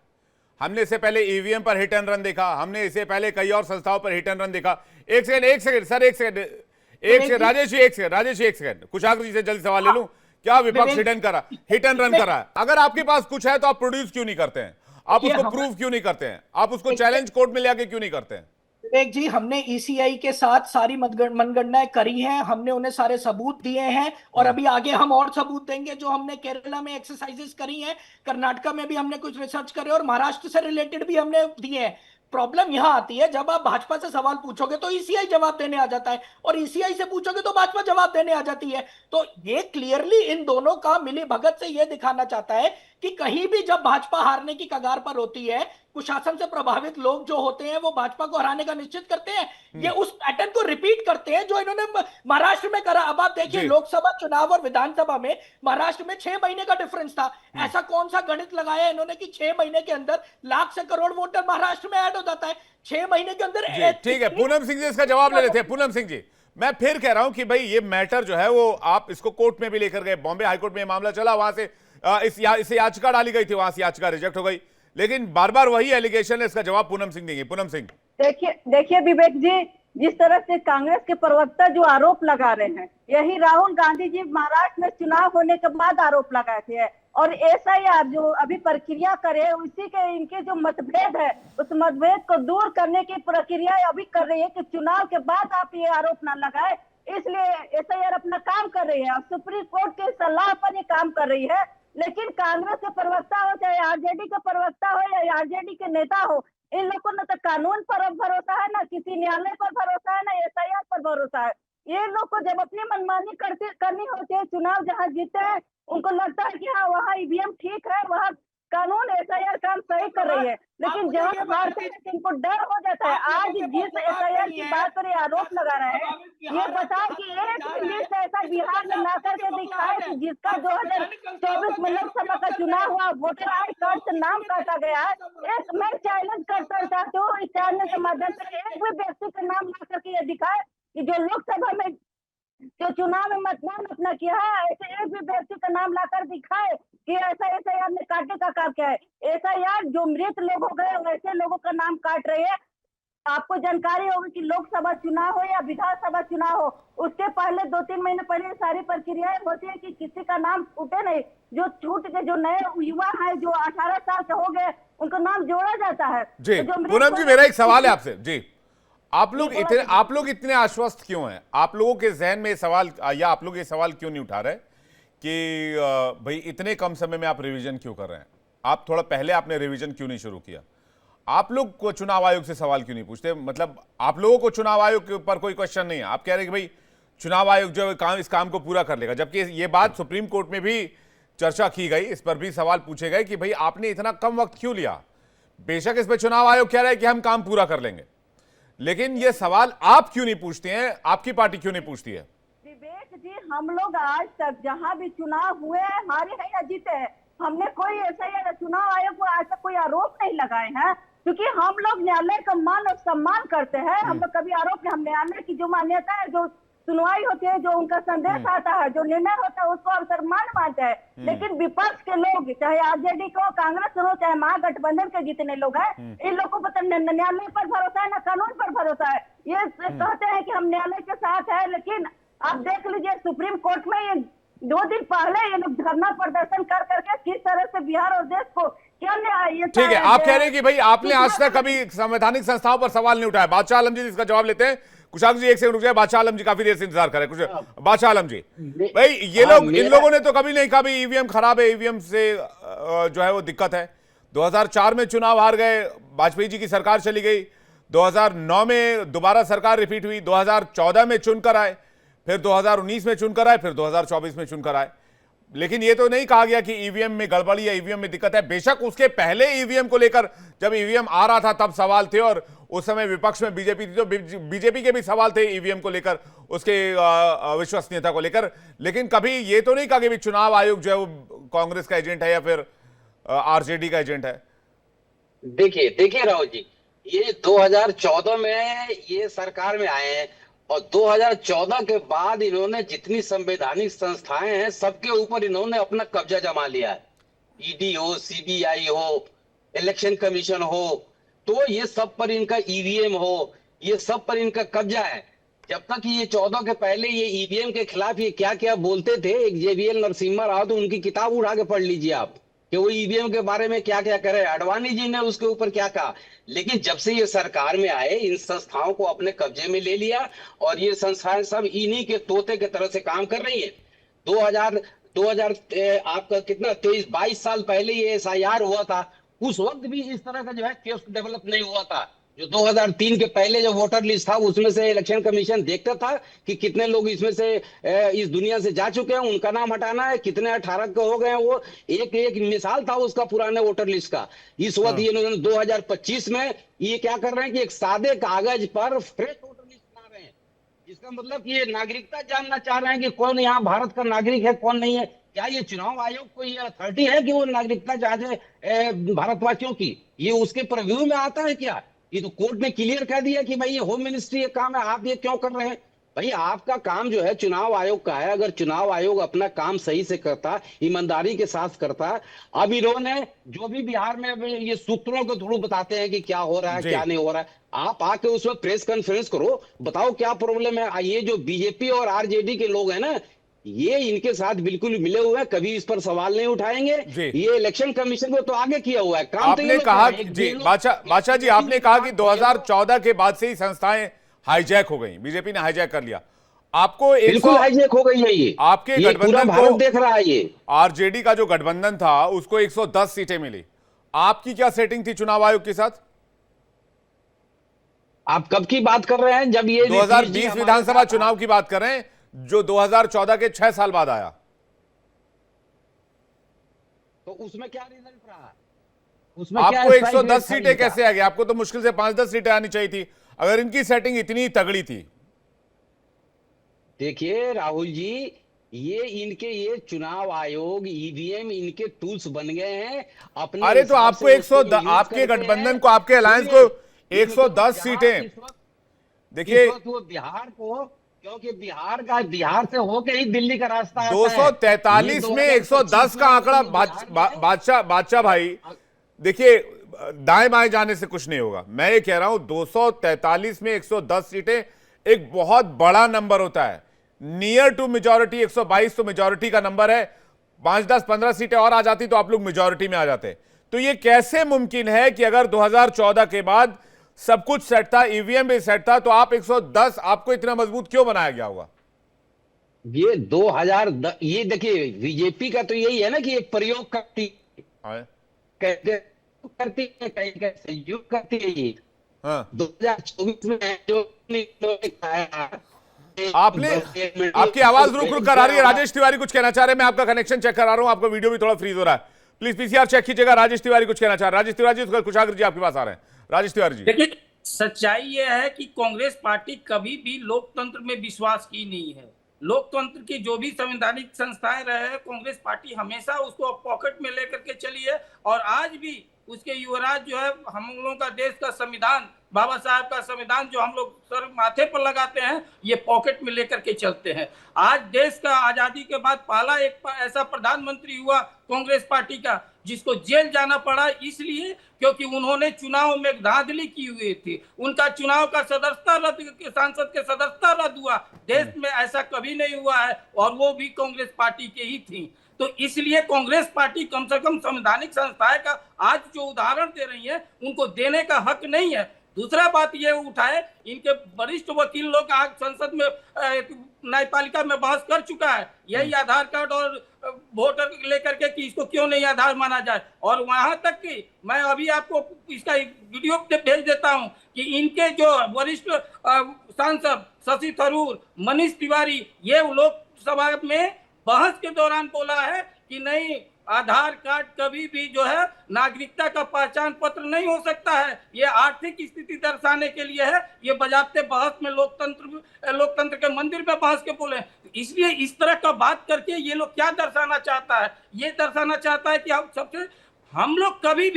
हमने इससे पहले ईवीएम पर हिट एंड रन देखा, हमने इससे पहले कई और संस्थाओं पर हिट एंड रन देखा। एक सेकंड सर, एक सेकंड राजेश जी, एक सेकंड कुशाग्र जी से जल्दी सवाल ले लूं। क्या विपक्ष हिट एंड रन कर रहा है? अगर आपके पास कुछ है तो आप प्रोड्यूस क्यों नहीं करते हैं? आप उसको प्रूव क्यों नहीं करते हैं? आप उसको चैलेंज कोर्ट में ले आके क्यों नहीं करते हैं? विवेक जी, हमने ईसीआई के साथ सारी मनगणनाएं करी हैं, हमने उन्हें सारे सबूत दिए हैं और अभी आगे हम और सबूत देंगे। जो हमने केरला में एक्सरसाइजेस करी हैं, कर्नाटका में भी हमने कुछ रिसर्च करे और महाराष्ट्र से रिलेटेड भी हमने दिए हैं। प्रॉब्लम यहां आती है जब आप भाजपा से सवाल पूछोगे तो ईसीआई जवाब देने आ जाता है और ईसीआई से पूछोगे तो भाजपा जवाब देने आ जाती है। तो ये क्लियरली इन दोनों का मिली भगत से ये दिखाना चाहता है कि कहीं भी जब भाजपा हारने की कगार पर होती है, कुशासन से प्रभावित लोग जो होते हैं वो भाजपा को हराने का निश्चित करते हैं। ये उस पैटर्न को रिपीट करते हैं जो इन्होंने महाराष्ट्र में करा। अब आप देखिए, लोकसभा चुनाव और विधानसभा में महाराष्ट्र में 6 महीने का डिफरेंस था। ऐसा कौन सा गणित लगाया इन्होंने कि 6 महीने के अंदर लाख से करोड़ वोटर महाराष्ट्र में ऐड हो जाता है 6 महीने के अंदर। ठीक है, पूनम सिंह जी इसका जवाब ले लेते हैं। पूनम सिंह जी, मैं फिर कह रहा हूं कि भाई ये मैटर जो है वो आप इसको कोर्ट में भी लेकर गए, बॉम्बे हाईकोर्ट में मामला चला, वहां से इसे याचिका डाली गई थी, वहां से याचिका रिजेक्ट हो गई, लेकिन बार बार वही एलिगेशन है। इसका जवाब पूनम सिंह देंगे। पूनम सिंह, देखिए विवेक जी, जिस तरह से कांग्रेस के प्रवक्ता जो आरोप लगा रहे हैं, यही राहुल गांधी जी महाराष्ट्र में चुनाव होने के बाद आरोप लगाए थे। और एसआईआर जो अभी प्रक्रिया करे, उसी के इनके जो मतभेद है उस मतभेद को दूर करने की प्रक्रिया अभी कर रही है कि चुनाव के बाद आप ये आरोप ना लगाए। इसलिए एसआईआर अपना काम कर रही है और सुप्रीम कोर्ट की सलाह पर ये काम कर रही है। लेकिन कांग्रेस के प्रवक्ता हो, चाहे आरजेडी के प्रवक्ता हो या आरजेडी के नेता हो, इन लोगों को न तो कानून पर भरोसा है, ना किसी न्यायालय पर भरोसा है, ना एसआईआर पर भरोसा है। ये लोग को जब अपनी मनमानी करनी होती है, चुनाव जहां जीते हैं उनको लगता है कि हाँ वहाँ ईवीएम ठीक है, वहाँ कानून एसआईआर काम सही कर रही है। लेकिन जहाँ हारते हैं इनको डर हो जाता है। आज जिस एसआईआर की बात पर आरोप लगा रहे हैं, ये बताओ कि एक लिस्ट ऐसा बिहार में ना करके दिखाए कि जिसका 2024 में लोकसभा का चुनाव हुआ, वोटर आई कार्ड से नाम काटा गया है। एक मैं चैलेंज करना चाहती हूँ इस चैनल के माध्यम से, एक भी व्यक्ति का नाम ला करके ये दिखाए कि जो लोकसभा में जो चुनाव में मतदान अपना किया है, ऐसे एक भी व्यक्ति का नाम लाकर दिखाए कि ऐसा एसआईआर ने काटने का काम किया है। एसआईआर जो मृत लोग हो गए वैसे लोगों का नाम काट रही है। आपको जानकारी होगी कि लोकसभा चुनाव हो या विधानसभा चुनाव हो, उसके पहले 2-3 महीने पहले सारी प्रक्रियाएं होती है कि किसी का नाम छूटे नहीं। जो छूट के जो नए युवा हैं, जो 18 साल के हो गए, उनका नाम जोड़ा जाता है। जी तो जो मृत पूनम जी, हो- मेरा एक सवाल है आपसे। जी, आप लोग इतने आश्वस्त क्यों हैं? आप लोगों के जहन में सवाल, या आप लोग ये सवाल क्यों नहीं उठा रहे कि भाई इतने कम समय में आप रिवीजन क्यों कर रहे हैं? आप थोड़ा पहले आपने रिवीजन क्यों नहीं शुरू किया? आप लोग को चुनाव आयोग से सवाल क्यों नहीं पूछते? मतलब आप लोगों को चुनाव आयोग के ऊपर कोई क्वेश्चन नहीं है, आप कह रहे हैं कि भाई चुनाव आयोग जो इस काम को पूरा कर लेगा, जबकि ये बात सुप्रीम कोर्ट में भी चर्चा की गई, इस पर भी सवाल पूछे गए कि भाई आपने इतना कम वक्त क्यों लिया? बेशक इस पर चुनाव आयोग कह रहा है कि हम काम पूरा कर लेंगे, लेकिन ये सवाल आप क्यों नहीं पूछते हैं, आपकी पार्टी क्यों नहीं पूछती है? विवेक जी, हम लोग आज तक जहां भी चुनाव हुए हैं, हारे हैं या जीते हैं, हमने कोई ऐसा या चुनाव आयोग को आज तक कोई आरोप नहीं लगाए हैं, क्योंकि हम लोग न्यायालय का मान और सम्मान करते हैं। हम लोग कभी आरोप नहीं, हम न्यायालय की जो मान्यता है, जो सुनवाई होती है, जो उनका संदेश आता है, जो निर्णय होता है, उसको हम सम्मान मानते हैं। लेकिन विपक्ष के लोग, चाहे आरजेडी को, कांग्रेस हो, चाहे महागठबंधन के जितने लोग हैं, इन लोगों को तो न्यायालय पर भरोसा है, ना कानून पर भरोसा है। ये कहते हैं कि हम न्यायालय के साथ है, लेकिन आप देख लीजिए सुप्रीम कोर्ट में ये 2 दिन पहले ये लोग धरना प्रदर्शन कर करके किस तरह से बिहार और देश को क्या न्याय। ठीक है, आप कह रहे हैं कि भाई आपने आज तक कभी संवैधानिक संस्थाओं पर सवाल नहीं उठाया। बादशाह आलम जी इसका जवाब लेते हैं। कुशाक जी एक सेकंड रुक जाए, बादशाह आलम जी काफी देर से इंतजार कर रहे हैं। कुछ बादशाह आलम जी, भाई ये लोग, इन लोगों ने तो कभी नहीं कहा भाई ईवीएम खराब है, ईवीएम से जो है वो दिक्कत है। 2004 में चुनाव हार गए, वाजपेयी जी की सरकार चली गई, 2009 में दोबारा सरकार रिपीट हुई, 2014 में चुनकर आए, फिर 2019 में चुनकर आए, फिर 2024 में चुनकर आए। लेकिन ये तो नहीं कहा गया कि ईवीएम में गड़बड़ी या ईवीएम में दिक्कत है। बेशक उसके पहले ईवीएम को लेकर जब ईवीएम आ रहा था तब सवाल थे, और उस समय विपक्ष में बीजेपी थी, तो बीजेपी के भी सवाल थे ईवीएम को लेकर, उसके विश्वसनीयता को लेकर। लेकिन कभी ये तो नहीं कहा कि चुनाव आयोग जो है वो कांग्रेस का एजेंट है या फिर आरजेडी का एजेंट है। देखिए राहुल जी, ये 2014 में ये सरकार में आए हैं, और 2014 के बाद इन्होंने जितनी संवैधानिक संस्थाएं हैं सबके ऊपर इन्होंने अपना कब्जा जमा लिया है। ईडी हो, सीबीआई हो, इलेक्शन कमीशन हो, तो ये सब पर इनका ईवीएम हो, ये सब पर इनका कब्जा है। जब तक ये 14 के पहले ये ईवीएम के खिलाफ ये क्या क्या बोलते थे, एक जेवीएल नरसिम्हा राव, तो उनकी किताब उठा के पढ़ लीजिए आप कि वो ईवीएम के बारे में क्या क्या करे, अडवाणी जी ने उसके ऊपर क्या कहा। लेकिन जब से ये सरकार में आए, इन संस्थाओं को अपने कब्जे में ले लिया, और ये संस्थाएं सब इन्हीं के तोते के तरह से काम कर रही है। 2000 आपका कितना 22 साल पहले ये एसआईआर हुआ था, उस वक्त भी इस तरह का जो है केस डेवलप नहीं हुआ था। जो 2003 के पहले जो वोटर लिस्ट था, उसमें से इलेक्शन कमीशन देखता था कि कितने लोग इसमें से इस दुनिया से जा चुके हैं, उनका नाम हटाना है, कितने 18 के हो गए हैं। वो एक मिसाल था उसका पुराने वोटर लिस्ट का। इस वक्त ये 2025 में ये क्या कर रहे हैं कि एक सादे कागज पर फ्रेश वोटर लिस्ट बना रहे हैं, जिसका मतलब ये नागरिकता जानना चाह रहे हैं कि कौन यहाँ भारत का नागरिक है, कौन नहीं है। क्या ये चुनाव आयोग को ये अथॉरिटी है कि वो नागरिकता जांचे भारतवासियों की? ये उसके प्रव्यू में आता है क्या? ये तो कोर्ट ने क्लियर कह दिया कि भाई ये होम मिनिस्ट्री का काम है, आप ये क्यों कर रहे हैं? भाई आपका काम जो है चुनाव आयोग का है। अगर चुनाव आयोग अपना काम सही से करता, ईमानदारी के साथ करता, अब इन्होंने जो भी बिहार में ये सूत्रों के थ्रू बताते हैं कि क्या हो रहा है क्या नहीं हो रहा है, आप आके उसमें प्रेस कॉन्फ्रेंस करो, बताओ क्या प्रॉब्लम है। ये जो बीजेपी और आरजेडी के लोग हैं ना, ये इनके साथ बिल्कुल मिले हुए हैं, कभी इस पर सवाल नहीं उठाएंगे। ये इलेक्शन कमीशन को तो आगे किया हुआ है काम। आपने कहा जी बादशाह जी, आपने कहा कि 2014 के बाद से ही संस्थाएं हाईजैक हो गई, बीजेपी ने हाईजैक कर लिया। आपको बिल्कुल हाईजैक हो गई है ये। आपके गठबंधन भारत देख रहा है ये। आरजेडी का जो गठबंधन था उसको 110 सीटें मिली। आपकी क्या सेटिंग थी चुनाव आयोग के साथ? आप कब की बात कर रहे हैं? जब ये 2020 विधानसभा चुनाव की बात कर रहे हैं, जो 2014 के 6 साल बाद आया। तो उसमें क्या रिजल्ट रहा? उसमें आपको 110 सीटें कैसे आ गई? आपको तो मुश्किल से 5-10 सीटें आनी चाहिए थी, अगर इनकी सेटिंग इतनी तगड़ी थी। देखिए राहुल जी, ये चुनाव आयोग, ईवीएम इनके टूल्स बन गए हैं अपने। अरे तो आपको 110, आपके गठबंधन को, आपके अलायंस को 110 सीटें, देखिए वो बिहार को, क्योंकि बिहार से होके ही दिल्ली का रास्ता 243 में 110 का आंकड़ा। बादशाह भाई देखिए, दाएं बाएं जाने से कुछ नहीं होगा। मैं ये कह रहा हूं 243 में 110 सीटें एक बहुत बड़ा नंबर होता है, नियर टू मेजॉरिटी 122 तो मेजॉरिटी का नंबर है। 5, 10, 15 सीटें और आ जाती तो आप लोग मेजॉरिटी में आ जाते। तो ये कैसे मुमकिन है कि अगर 2014 के बाद सब कुछ सेट था, ईवीएम भी सेट था, तो आप 110 आपको इतना मजबूत क्यों बनाया गया होगा? ये 2010, ये देखिए बीजेपी का तो यही है ना कि एक प्रयोग करती करती है, कहीं का संयोग करती है ये। हाँ। 2024 में जो आपने, आपकी आवाज रुक रुक कर आ रही है। राजेश तिवारी कुछ कहना चाह रहे हैं, मैं आपका कनेक्शन चेक करा रहा हूं, आपका वीडियो भी थोड़ा फ्रीज हो रहा है, प्लीज पीसीआर चेक कीजिएगा। राजेश तिवारी कुछ कहना चाह रहे हैं। राजेश तिवारी जी, कुशागर जी आपके पास आ रहे हैं। राजेश तिवारी जी, देखिए, सच्चाई यह है कि कांग्रेस पार्टी कभी भी लोकतंत्र में विश्वास की नहीं है। लोकतंत्र की जो भी संवैधानिक संस्थाएं रहे हैं, कांग्रेस पार्टी हमेशा उसको पॉकेट में लेकर के चली है, और आज भी उसके युवराज जो है, हम लोगों का देश का संविधान, बाबा साहब का संविधान जो हम लोग सर माथे पर लगाते हैं, ये पॉकेट में लेकर के चलते हैं। आज देश का आजादी के बाद पहला एक ऐसा प्रधानमंत्री हुआ कांग्रेस पार्टी का जिसको जेल जाना पड़ा, इसलिए क्योंकि उन्होंने चुनाव में धांधली की हुई थी। उनका चुनाव का सदस्यता रद्द, सांसद के सदस्यता रद्द हुआ। देश में ऐसा कभी नहीं हुआ है, और वो भी कांग्रेस पार्टी के ही थी। तो इसलिए कांग्रेस पार्टी कम से कम संवैधानिक संस्थाएं का आज जो उदाहरण दे रही है, उनको देने का हक नहीं है। दूसरा बात ये उठाए, इनके वरिष्ठ वकील लोग आज संसद में न्यायपालिका में बहस कर चुका है, यही आधार कार्ड और वोटर लेकर के कि इसको क्यों नहीं आधार माना जाए। और वहां तक कि मैं अभी आपको इसका वीडियो भेज देता हूं कि इनके जो वरिष्ठ सांसद शशि थरूर, मनीष तिवारी, ये लोकसभा में बहस के दौरान बोला है कि नहीं, आधार कार्ड कभी भी जो है नागरिकता का पहचान पत्र नहीं हो सकता है, ये आर्थिक स्थिति दर्शाने के लिए है। ये बजाते बहस में लोकतंत्र के मंदिर में बहस के बोले। इसलिए इस तरह का बात करके ये लोग क्या दर्शाना चाहता है? ये दर्शाना चाहता है कि हम लोग कभी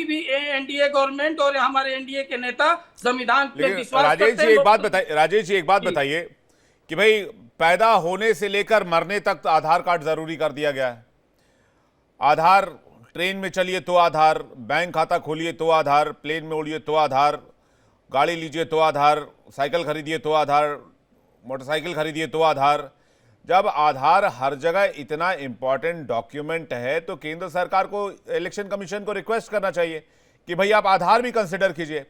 भी एनडीए गवर्नमेंट और हमारे एनडीए के नेता संविधान पे विश्वास करते हैं। राजेश जी एक बात बताइए कि भाई पैदा होने से लेकर मरने तक आधार कार्ड जरूरी कर दिया गया है। आधार, ट्रेन में चलिए तो आधार, बैंक खाता खोलिए तो आधार, प्लेन में उड़िए तो आधार, गाड़ी लीजिए तो आधार, साइकिल खरीदिए तो आधार, मोटरसाइकिल खरीदिए तो आधार। जब आधार हर जगह इतना इंपॉर्टेंट डॉक्यूमेंट है, तो केंद्र सरकार को, इलेक्शन कमीशन को रिक्वेस्ट करना चाहिए कि भाई आप आधार भी कंसिडर कीजिए।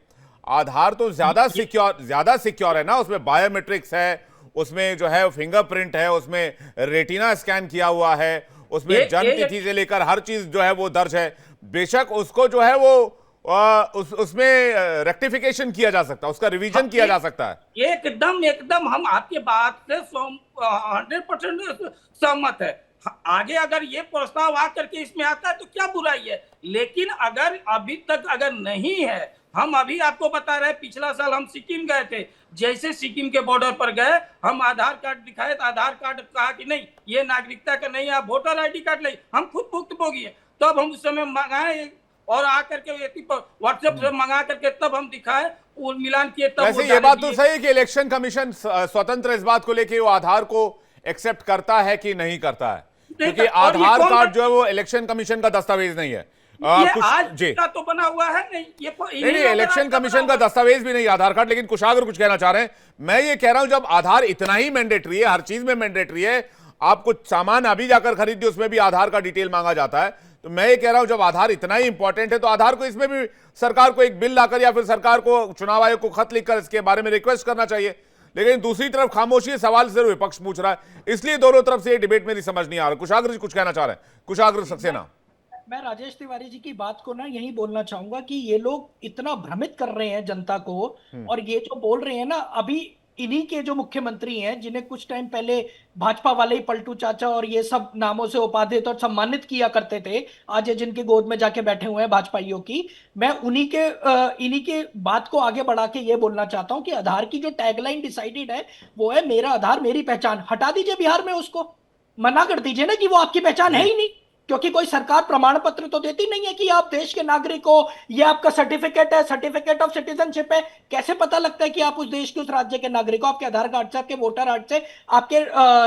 आधार तो ज्यादा सिक्योर है ना, उसमें बायोमेट्रिक्स है, उसमें जो है फिंगरप्रिंट है, उसमें रेटिना स्कैन किया हुआ है, उसमें जन्म तिथि से लेकर हर चीज जो है वो दर्ज है। बेशक उसको जो है वो उसमें रेक्टिफिकेशन किया जा सकता है, उसका रिवीजन किया जा सकता है। एकदम हम आपके बात से 100% सहमत है। आगे अगर ये प्रस्ताव आकर के इसमें आता है तो क्या बुराई है, लेकिन अगर अभी तक अगर नहीं है, हम अभी आपको बता रहे हैं, पिछला साल हम सिक्किम गए थे, जैसे सिक्किम के बॉर्डर पर गए, हम आधार कार्ड दिखाए तो आधार कार्ड कहा कि नहीं, ये नागरिकता का नहीं है, आप वोटर आईडी कार्ड ले। हम खुद भुक्तभोगी है, तब हम उस समय मंगाए और आकर के व्हाट्सएप से मंगा करके तब हम दिखाए और मिलान किए। तब वैसे ये बात तो सही है कि इलेक्शन कमीशन स्वतंत्र इस बात को लेके वो आधार को एक्सेप्ट करता है कि नहीं करता है, क्योंकि आधार कार्ड जो है वो इलेक्शन कमीशन का दस्तावेज नहीं है। आज का तो बना हुआ है नहीं, इलेक्शन कमीशन का दस्तावेज भी नहीं आधार कार्ड। लेकिन कुशागर कुछ कहना चाह रहे हैं। मैं ये कह रहा हूं, जब आधार इतना ही मैंडेटरी है, हर चीज में मैंडेटरी है, आप कुछ सामान अभी जाकर खरीदिए उसमें भी आधार का डिटेल मांगा जाता है, तो मैं ये कह रहा हूं जब आधार इतना ही इंपॉर्टेंट है तो आधार को इसमें भी सरकार को एक बिल लाकर या फिर सरकार को, चुनाव आयोग को खत लिखकर इसके बारे में रिक्वेस्ट करना चाहिए। लेकिन दूसरी तरफ खामोशी, सवाल जरूर विपक्ष पूछ रहा है, इसलिए दोनों तरफ से ये डिबेट मेरी समझ नहीं आ रहा। कुशागर जी कुछ कहना चाह रहे हैं, कुशागर सक्सेना। मैं राजेश तिवारी जी की बात को ना यही बोलना चाहूंगा कि ये लोग इतना भ्रमित कर रहे हैं जनता को, और ये जो बोल रहे हैं ना, अभी इन्हीं के जो मुख्यमंत्री हैं जिन्हें कुछ टाइम पहले भाजपा वाले ही पलटू चाचा और ये सब नामों से उपाधित और सम्मानित किया करते थे, आज ये जिनकी गोद में जाके बैठे हुए हैं भाजपाइयों की, मैं इन्हीं के बात को आगे बढ़ा के ये बोलना चाहता हूं कि आधार की जो टैगलाइन डिसाइडेड है वो है मेरा आधार मेरी पहचान। हटा दीजिए बिहार में, उसको मना कर दीजिए ना कि वो आपकी पहचान है ही नहीं, क्योंकि कोई सरकार प्रमाण पत्र तो देती नहीं है कि आप देश के नागरिक हो, ये आपका सर्टिफिकेट है, सर्टिफिकेट ऑफ सिटीजनशिप है। कैसे पता लगता है कि आप उस देश के, उस राज्य के नागरिक हो? आपके आधार कार्ड से, आपके वोटर कार्ड से, आपके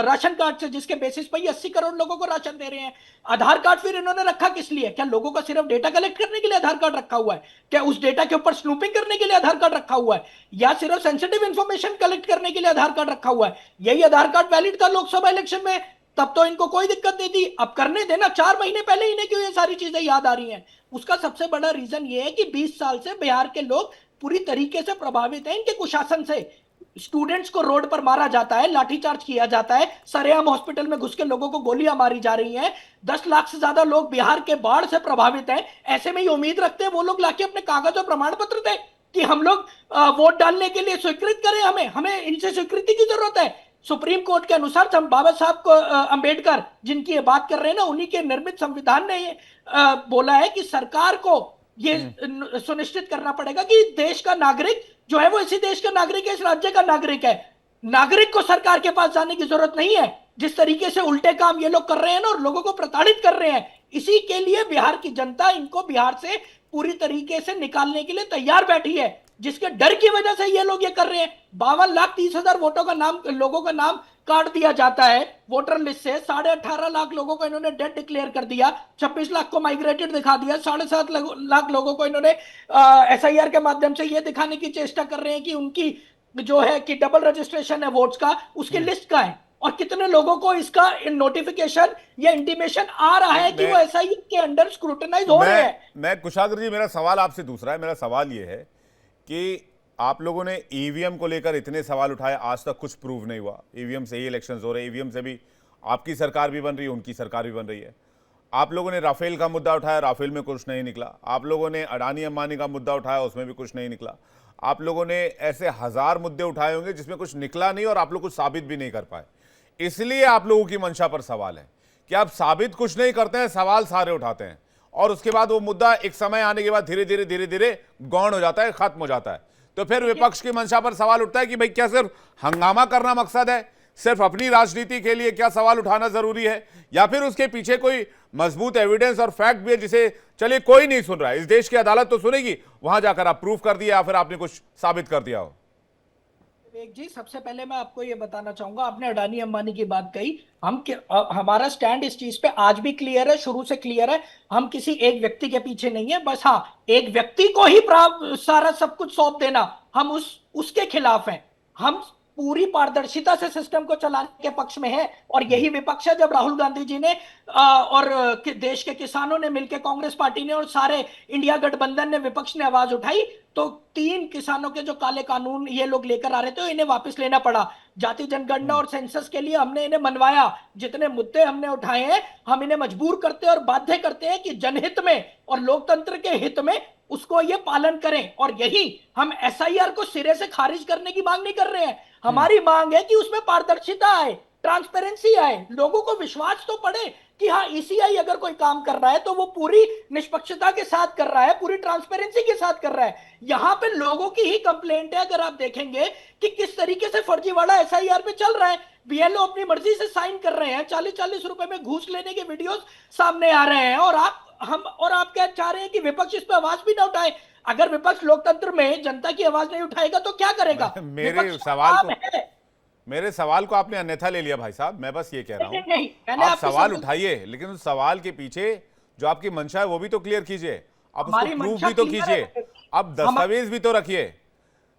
राशन कार्ड से, जिसके बेसिस पर ये 80 करोड़ लोगों को राशन दे रहे हैं। आधार कार्ड फिर इन्होंने रखा किस लिए? क्या लोगों का सिर्फ डेटा कलेक्ट करने के लिए आधार कार्ड रखा हुआ है? क्या उस डेटा के ऊपर स्नूपिंग करने के लिए आधार कार्ड रखा हुआ है? या सिर्फ सेंसिटिव इंफॉर्मेशन कलेक्ट करने के लिए आधार कार्ड रखा हुआ है? यही आधार कार्ड वैलिड था लोकसभा इलेक्शन में, तब तो इनको कोई दिक्कत नहीं थी। अब करने देना, 4 महीने पहले इन्हें क्यों ये सारी चीजें याद आ रही हैं? उसका सबसे बड़ा रीजन ये है कि 20 साल से बिहार के लोग पूरी तरीके से प्रभावित हैं इनके कुशासन से। स्टूडेंट्स को रोड पर मारा जाता है, लाठीचार्ज किया जाता है, सरेआम हॉस्पिटल में घुस के लोगों को गोलियां मारी जा रही हैं। 10 लाख से ज्यादा लोग बिहार के बाढ़ से प्रभावित हैं। ऐसे में ये उम्मीद रखते हैं वो लोग लाके अपने कागज और प्रमाण पत्र दें कि हम लोग वोट डालने के लिए स्वीकृत करें, हमें इनसे स्वीकृति की जरूरत है। सुप्रीम कोर्ट के अनुसार बाबा साहब को अंबेडकर जिनकी ये बात कर रहे हैं ना, उन्हीं के निर्मित संविधान ने ये बोला है कि सरकार को ये सुनिश्चित करना पड़ेगा कि देश का नागरिक जो है वो इसी देश का नागरिक है, इस राज्य का नागरिक है। नागरिक को सरकार के पास जाने की जरूरत नहीं है। जिस तरीके से उल्टे काम ये लोग कर रहे हैं ना और लोगों को प्रताड़ित कर रहे हैं, इसी के लिए बिहार की जनता इनको बिहार से पूरी तरीके से निकालने के लिए तैयार बैठी है, जिसके डर की वजह से ये लोग ये कर रहे हैं। 52,30,000 वोटों का नाम, लोगों का नाम काट दिया जाता है वोटर लिस्ट से। 18.5 लाख लोगों को इन्होंने डेड डिक्लेयर कर दिया, 26 लाख को माइग्रेटेड दिखा दिया, 7.5 लाख लोगों को इन्होंने SIR के माध्यम से ये दिखाने की चेष्टा कर रहे हैं कि उनकी जो है कि डबल रजिस्ट्रेशन है वोट्स का, उसकी लिस्ट का है। और कितने लोगों को इसका नोटिफिकेशन या इंटीमेशन आ रहा है कि वो SIR के अंडर स्क्रूटनाइज हो रहे हैं। मैं कुशाग्र जी, मेरा सवाल आपसे दूसरा है। मेरा सवाल ये है कि आप लोगों ने ईवीएम को लेकर इतने सवाल उठाए, आज तक कुछ प्रूव नहीं हुआ। ईवीएम से ही इलेक्शंस हो रहे हैं, ईवीएम से भी आपकी सरकार भी बन रही है, उनकी सरकार भी बन रही है। आप लोगों ने राफेल का मुद्दा उठाया, राफेल में कुछ नहीं निकला। आप लोगों ने अडानी अंबानी का मुद्दा उठाया, उसमें भी कुछ नहीं निकला। आप लोगों ने ऐसे 1000 मुद्दे उठाए होंगे जिसमें कुछ निकला नहीं और आप लोग कुछ साबित भी नहीं कर पाए। इसलिए आप लोगों की मंशा पर सवाल है कि आप साबित कुछ नहीं करते हैं, सवाल सारे उठाते हैं और उसके बाद वो मुद्दा एक समय आने के बाद धीरे धीरे गौण हो जाता है, खत्म हो जाता है। तो फिर विपक्ष की मंशा पर सवाल उठता है कि भाई क्या सिर्फ हंगामा करना मकसद है, सिर्फ अपनी राजनीति के लिए क्या सवाल उठाना जरूरी है, या फिर उसके पीछे कोई मजबूत एविडेंस और फैक्ट भी है जिसे चलिए कोई नहीं सुन रहा है, इस देश की अदालत तो सुनेगी, वहां जाकर आप प्रूफ कर दिया या फिर आपने कुछ साबित कर दिया हो। विवेक जी, सबसे पहले मैं आपको ये बताना चाहूंगा, आपने अडानी अंबानी की बात कही। हमारा स्टैंड इस चीज पे आज भी क्लियर है, शुरू से क्लियर है। हम किसी एक व्यक्ति के पीछे नहीं है, बस हाँ, एक व्यक्ति को ही सारा सब कुछ सौंप देना, हम उसके खिलाफ हैं। हम पूरी पारदर्शिता से सिस्टम को चलाने के पक्ष में है और यही विपक्ष है। जब राहुल गांधी जी ने और देश के किसानों ने मिलकर, कांग्रेस पार्टी ने और सारे इंडिया गठबंधन ने, विपक्ष ने आवाज उठाई तो 3 किसानों के जो काले कानून ये लोग लेकर आ रहे थे इन्हें वापस लेना पड़ा। जाति जनगणना और सेंसस के लिए हमने इन्हें मनवाया। जितने मुद्दे हमने उठाए हैं, हम इन्हें मजबूर करते और बाध्य करते हैं कि जनहित में और लोकतंत्र के हित में उसको ये पालन करें। और यही हम SIR को सिरे से खारिज करने की मांग नहीं कर रहे हैं। हमारी मांग है कि उसमें पारदर्शिता आए, ट्रांसपेरेंसी आए, लोगों को विश्वास तो पड़े कि हाँ, ECI अगर कोई काम कर रहा है तो वो पूरी निष्पक्षता के साथ कर रहा है, पूरी ट्रांसपेरेंसी के साथ कर रहा है। यहाँ पे लोगों की ही कंप्लेंट है, अगर आप देखेंगे कि किस तरीके से फर्जीवाड़ा SIR पे चल रहा है। BLO अपनी मर्जी से साइन कर रहे हैं, 40-40 रुपए में घूस लेने के वीडियोस सामने आ रहे हैं और आप क्या चाह रहे हैं कि विपक्ष इस पे आवाज भी ना उठाए? अगर विपक्ष लोकतंत्र में जनता की आवाज नहीं उठाएगा तो क्या करेगा? मेरे सवाल को आपने अन्यथा ले लिया भाई साहब। मैं बस ये कह रहा हूँ, आप सवाल उठाइए, लेकिन उस सवाल के पीछे जो आपकी मंशा है वो भी तो क्लियर कीजिए, आप उसको प्रूफ भी तो कीजिए, आप दस्तावेज भी तो रखिए।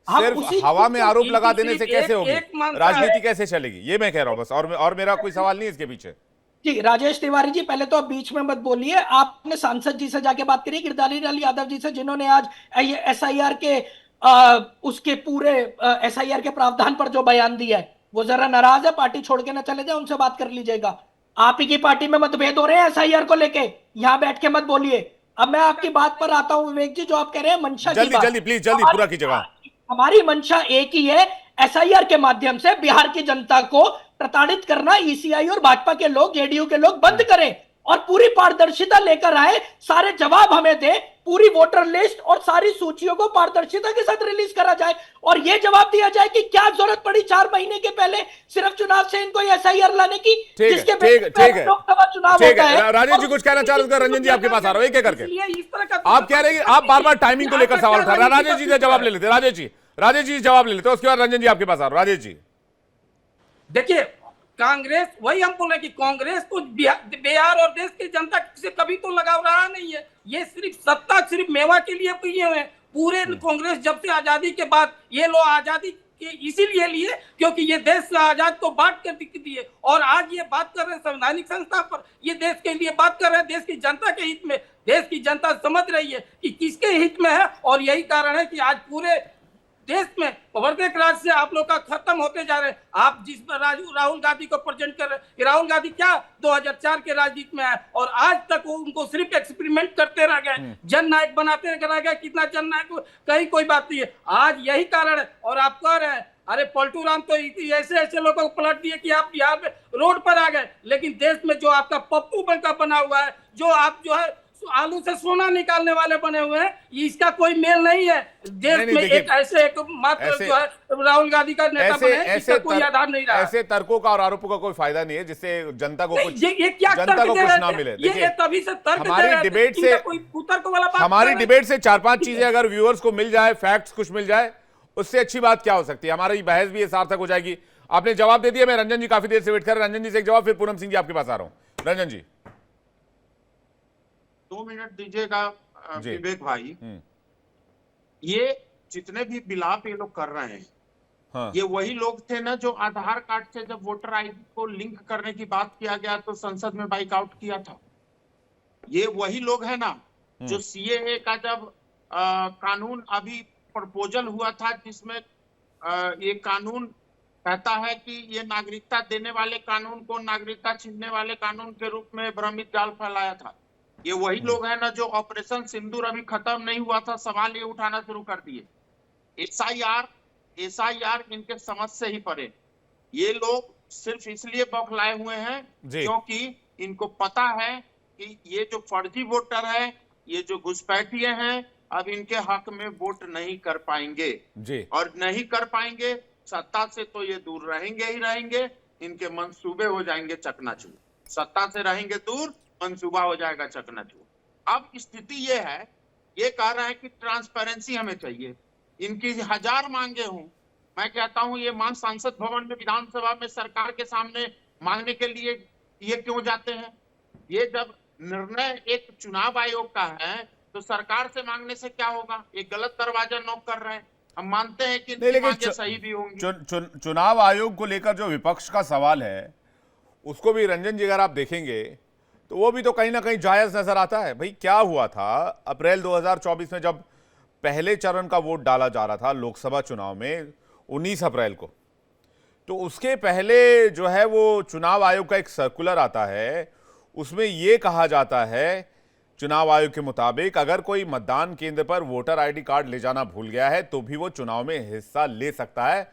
सिर्फ हवा में आरोप लगा देने से कैसे होगी राजनीति, कैसे चलेगी, ये मैं कह रहा हूँ बस। और मेरा कोई सवाल नहीं इसके पीछे। जी राजेश तिवारी जी, पहले तो आप बीच में मत बोलिए। आपने सांसद जी से जाके बात करी, गिरधारी लाल यादव जी से, जिन्होंने आज SIR के उसके पूरे SIR के प्रावधान पर जो बयान दिया है, वो जरा नाराज है, पार्टी छोड़ के ना चले जाए, उनसे बात कर लीजिएगा। आप ही की पार्टी में मतभेद हो रहे हैं SIR को लेके, यहाँ बैठ के मत बोलिए। अब मैं आपकी बात पर आता हूँ विवेक जी, जो आप कह रहे हैं मंशा की बात, जल्दी प्लीज जल्दी पूरा कीजिएगा। हमारी मंशा एक ही है, SIR के माध्यम से बिहार की जनता को प्रताड़ित करना ECI और भाजपा के लोग, JDU के लोग बंद करें और पूरी पारदर्शिता लेकर आए, सारे जवाब हमें दे पूरी वोटर लिस्ट और सारी सूचियों को पारदर्शिता के साथ रिलीज करा जाए और यह जवाब दिया जाए कि क्या जरूरत पड़ी 4 महीने के पहले सिर्फ चुनाव से इनको एसआईआर लाने की, जिसके पहले लोकसभा चुनाव होता है। राजेश जी कुछ कहना चाह रहे थे, रंजन जी आपके पास आ रहा हूं एक एक करके। इस तरह का आप कह रहे हैं आप बार बार टाइमिंग को लेकर सवाल उठा रहे हैं। राजेश जी से जवाब ले लेते, राजेश जी जवाब ले लेते, उसके बाद रंजन जी आपके पास आ रहा हूं। राजेश जी देखिए, कांग्रेस, वही हम बोले कि कांग्रेस को बिहार और देश की जनता से कभी तो लगाव रहा नहीं है। ये सिर्फ सत्ता, सिर्फ मेवा के लिए किए हुए हैं। पूरे कांग्रेस जब से आजादी के बाद ये लोग आजादी के इसीलिए लिए क्योंकि ये देश से आजाद को बांट कर दिए, और आज ये बात कर रहे हैं संवैधानिक संस्था पर, ये देश के लिए बात कर रहे हैं, देश की जनता के हित में। देश की जनता समझ रही है कि किसके हित में है, और यही कारण है कि आज पूरे देश में प्रत्येक राज्य से आप लोग का खत्म होते जा रहे हैं। आप जिस पर राहुल गांधी को प्रेजेंट कर रहे हैं, राहुल गांधी क्या 2004 के राजनीति में आए और आज तक वो उनको सिर्फ एक्सपेरिमेंट करते रह गए, जननायक बनाते रह गए। कितना जननायक, कहीं कोई बात नहीं है। आज यही कारण है, और आप कह रहे हैं अरे पलटू राम तो ऐसे ऐसे लोगों को पलट दिए कि आप बिहार में रोड पर आ गए, लेकिन देश में जो आपका पप्पू बनका बना हुआ है, जो आप जो है आलू से सोना निकालने वाले बने हुए हैं, इसका कोई मेल नहीं है। देश में एक ऐसे एक मात्र जो है राहुल गांधी का नेता बने, इसका कोई आधार नहीं रहा। ऐसे तर्कों का और आरोपों का कोई फायदा नहीं है जिससे जनता को कुछ ये क्या जनता को कुछ ना मिले। ये तभी से तर्क हमारी डिबेट से कोई तर्क वाला बात, हमारी डिबेट से 4-5 चीजें अगर व्यूअर्स को मिल जाए, फैक्ट्स कुछ मिल जाए, उससे अच्छी बात क्या हो सकती है। हमारी बहस भी सार्थक हो जाएगी। आपने जवाब दे दिया। मैं रंजन जी काफी देर से वेट कर रहे हैं, रंजन जी से एक जवाब, फिर पूनम सिंह जी आपके पास आ रहा हूं। रंजन जी 2 मिनट दीजिएगा विवेक भाई। ये जितने भी विलाप ये लोग कर रहे हैं, हाँ। ये वही लोग थे ना जो आधार कार्ड से जब वोटर आईडी को लिंक करने की बात किया गया तो संसद में बाइकआउट किया था। ये वही लोग हैं ना जो सीएए का जब कानून अभी प्रपोजल हुआ था, जिसमें ये कानून कहता है कि ये नागरिकता देने वाले कानून को नागरिकता छीनने वाले कानून के रूप में भ्रमित जाल फैलाया था। ये वही लोग हैं ना जो ऑपरेशन सिंदूर अभी खत्म नहीं हुआ था, सवाल ये उठाना शुरू कर दिए। एसआईआर इनके समझ से ही परे। ये लोग सिर्फ इसलिए बौखलाए हुए हैं क्योंकि इनको पता है कि ये जो फर्जी वोटर है, ये जो घुसपैठिए हैं, अब इनके हक में वोट नहीं कर पाएंगे और नहीं कर पाएंगे, सत्ता से तो ये दूर रहेंगे ही रहेंगे। इनके मंसूबे हो जाएंगे चकनाचूर। सत्ता से रहेंगे दूर, मंसूबा हो जाएगा चकनाचूर। अब स्थिति ये है, ये कह रहे हैं कि ट्रांसपेरेंसी हमें चाहिए। इनकी 1000 मांगे हों, मैं कहता हूं ये मांग संसद भवन में, विधानसभा में सरकार के सामने मांगने के लिए ये क्यों जाते हैं? ये जब निर्णय एक चुनाव आयोग का है तो सरकार से मांगने से क्या होगा? ये गलत दरवाजा नॉक कर रहे हैं। हम मानते हैं कि मांगे सही भी होंगी। चुनाव आयोग को लेकर जो विपक्ष का सवाल है, उसको भी रंजन जी अगर आप देखेंगे तो वो भी तो कहीं ना कहीं जायज नजर आता है। भाई क्या हुआ था अप्रैल 2024 में जब पहले चरण का वोट डाला जा रहा था लोकसभा चुनाव में 19 अप्रैल को, तो उसके पहले जो है वो चुनाव आयोग का एक सर्कुलर आता है, उसमें यह कहा जाता है चुनाव आयोग के मुताबिक अगर कोई मतदान केंद्र पर वोटर आईडी कार्ड ले जाना भूल गया है तो भी वो चुनाव में हिस्सा ले सकता है,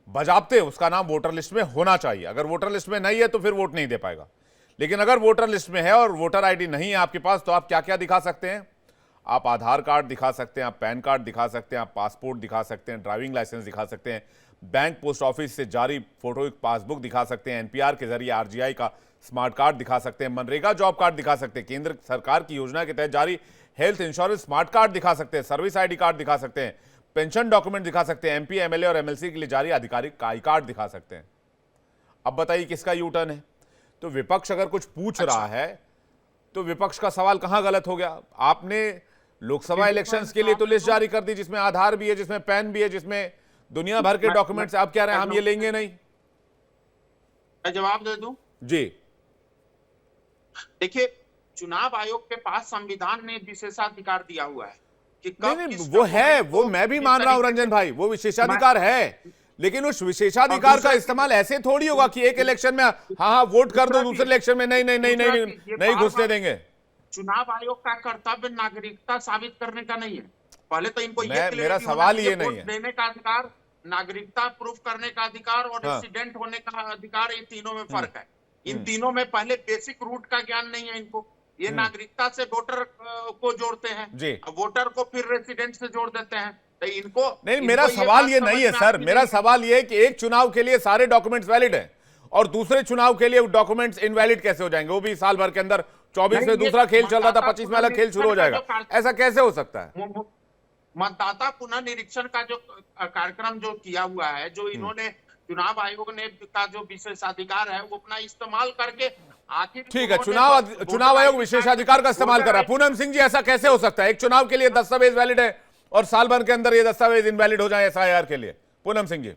बजाबते उसका नाम वोटर लिस्ट में होना चाहिए। अगर वोटर लिस्ट में नहीं है तो फिर वोट नहीं दे पाएगा। लेकिन अगर वोटर लिस्ट में है और वोटर आईडी नहीं है आपके पास, तो आप क्या क्या दिखा सकते हैं? आप आधार कार्ड दिखा सकते हैं, आप पैन कार्ड दिखा सकते हैं, आप पासपोर्ट दिखा सकते हैं, ड्राइविंग लाइसेंस दिखा सकते हैं, बैंक पोस्ट ऑफिस से जारी फोटो पासबुक दिखा सकते हैं, एनपीआर के जरिए आरजीआई का स्मार्ट कार्ड दिखा सकते हैं, मनरेगा जॉब कार्ड दिखा सकते हैं, केंद्र सरकार की योजना के तहत जारी हेल्थ इंश्योरेंस स्मार्ट कार्ड दिखा सकते हैं, सर्विस आईडी कार्ड दिखा सकते हैं, पेंशन डॉक्यूमेंट दिखा सकते हैं, एमपी, एमएलए और एमएलसी के लिए जारी आधिकारिक आई कार्ड दिखा सकते हैं। अब बताइए किसका यू टर्न है? तो विपक्ष अगर कुछ पूछ रहा है तो विपक्ष का सवाल कहां गलत हो गया? आपने लोकसभा इलेक्शंस के लिए तो लिस्ट जारी कर दी जिसमें आधार भी है, जिसमें पैन भी है, जिसमें दुनिया भर के डॉक्यूमेंट्स। आप कह रहे हैं हम ये लेंगे नहीं। मैं जवाब दे दूं जी। देखिए, चुनाव आयोग के पास संविधान ने विशेषाधिकार दिया हुआ है कि कब नहीं, वो है, वो मैं भी मान रहा हूं रंजन भाई, वो विशेषाधिकार है, लेकिन उस विशेषाधिकार का इस्तेमाल ऐसे थोड़ी होगा कि एक इलेक्शन में हाँ वोट कर दो, दूसरे इलेक्शन में नहीं नहीं नहीं नहीं नहीं घुसने देंगे। चुनाव आयोग का कर्तव्य नागरिकता साबित करने का नहीं है। पहले तो इनको मेरा सवाल ये नहीं है, देने का अधिकार, नागरिकता प्रूफ करने का अधिकार और रेसिडेंट होने का अधिकार, ये तीनों में फर्क है। इन तीनों में पहले बेसिक रूट का ज्ञान नहीं है इनको। ये नागरिकता से वोटर को जोड़ते हैं जी। अब वोटर को फिर रेसिडेंट से जोड़ देते हैं, तो इनको नहीं, मेरा सवाल ये नहीं है सर, मेरा सवाल ये है कि एक चुनाव के लिए सारे डॉक्यूमेंट्स वैलिड हैं और दूसरे चुनाव के लिए डॉक्यूमेंट्स इनवैलिड कैसे हो जाएंगे? वो भी साल भर के अंदर 24 में दूसरा खेल चल रहा था, 25 में अलग खेल शुरू हो जाएगा, ऐसा कैसे हो सकता है? मतदाता पुनर्निरीक्षण का जो कार्यक्रम जो किया हुआ है, जो इन्होंने चुनाव आयोग ने का जो विशेषाधिकार है वो अपना इस्तेमाल करके आखिर ठीक है, चुनाव आयोग विशेषाधिकार का इस्तेमाल कर रहा है। पूनम सिंह जी, ऐसा कैसे हो सकता है? एक चुनाव के लिए दस्तावेज वैलिड है और साल भर के अंदर ये दस्तावेज इनवैलिड हो जाए SIR के लिए? पूनम सिंह जी।